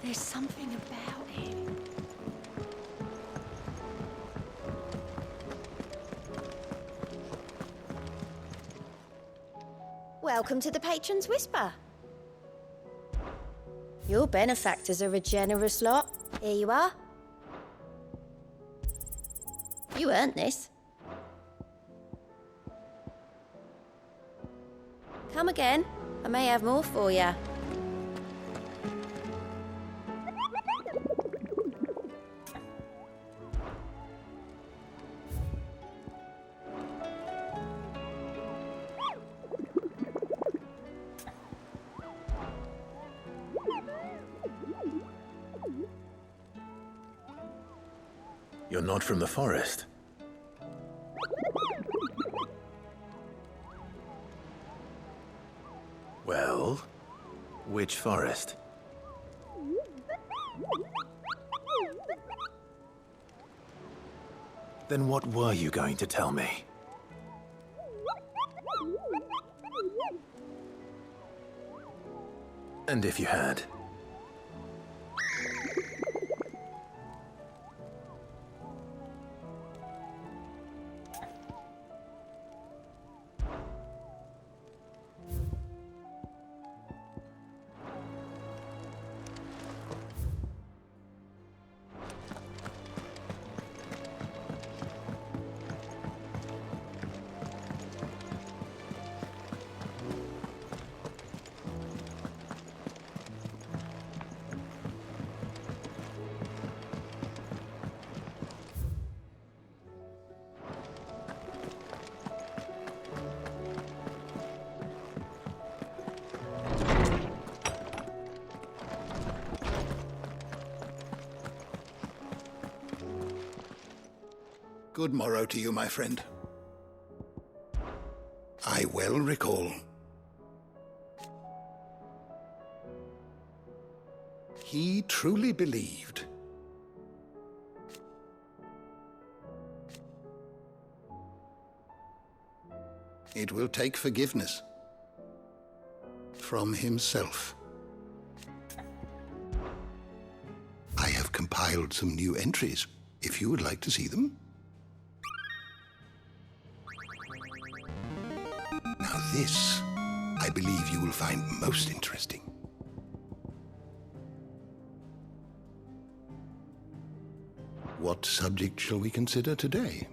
There's something about it. Welcome to the Patron's Whisper. Your benefactors are a generous lot. Here you are. You earned this. Come again. I may have more for you. You're not from the forest. Well, which forest? Then what were you going to tell me? And if you had? Good morrow to you, my friend. I well recall. He truly believed. It will take forgiveness from himself. I have compiled some new entries, if you would like to see them. Now this, I believe you will find most interesting. What subject shall we consider today?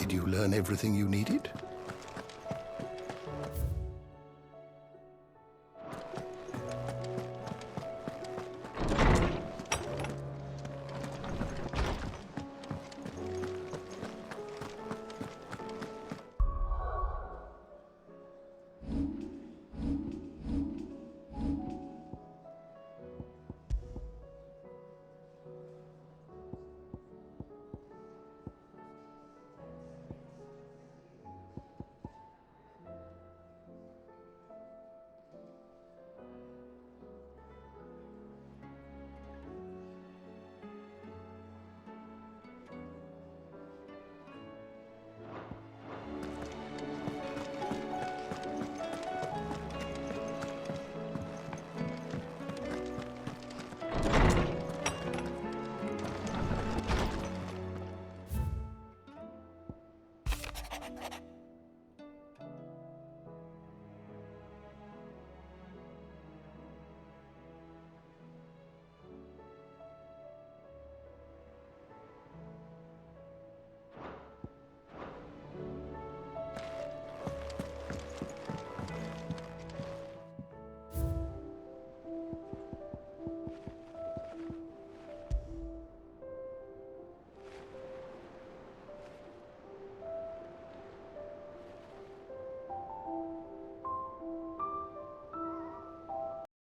Did you learn everything you needed?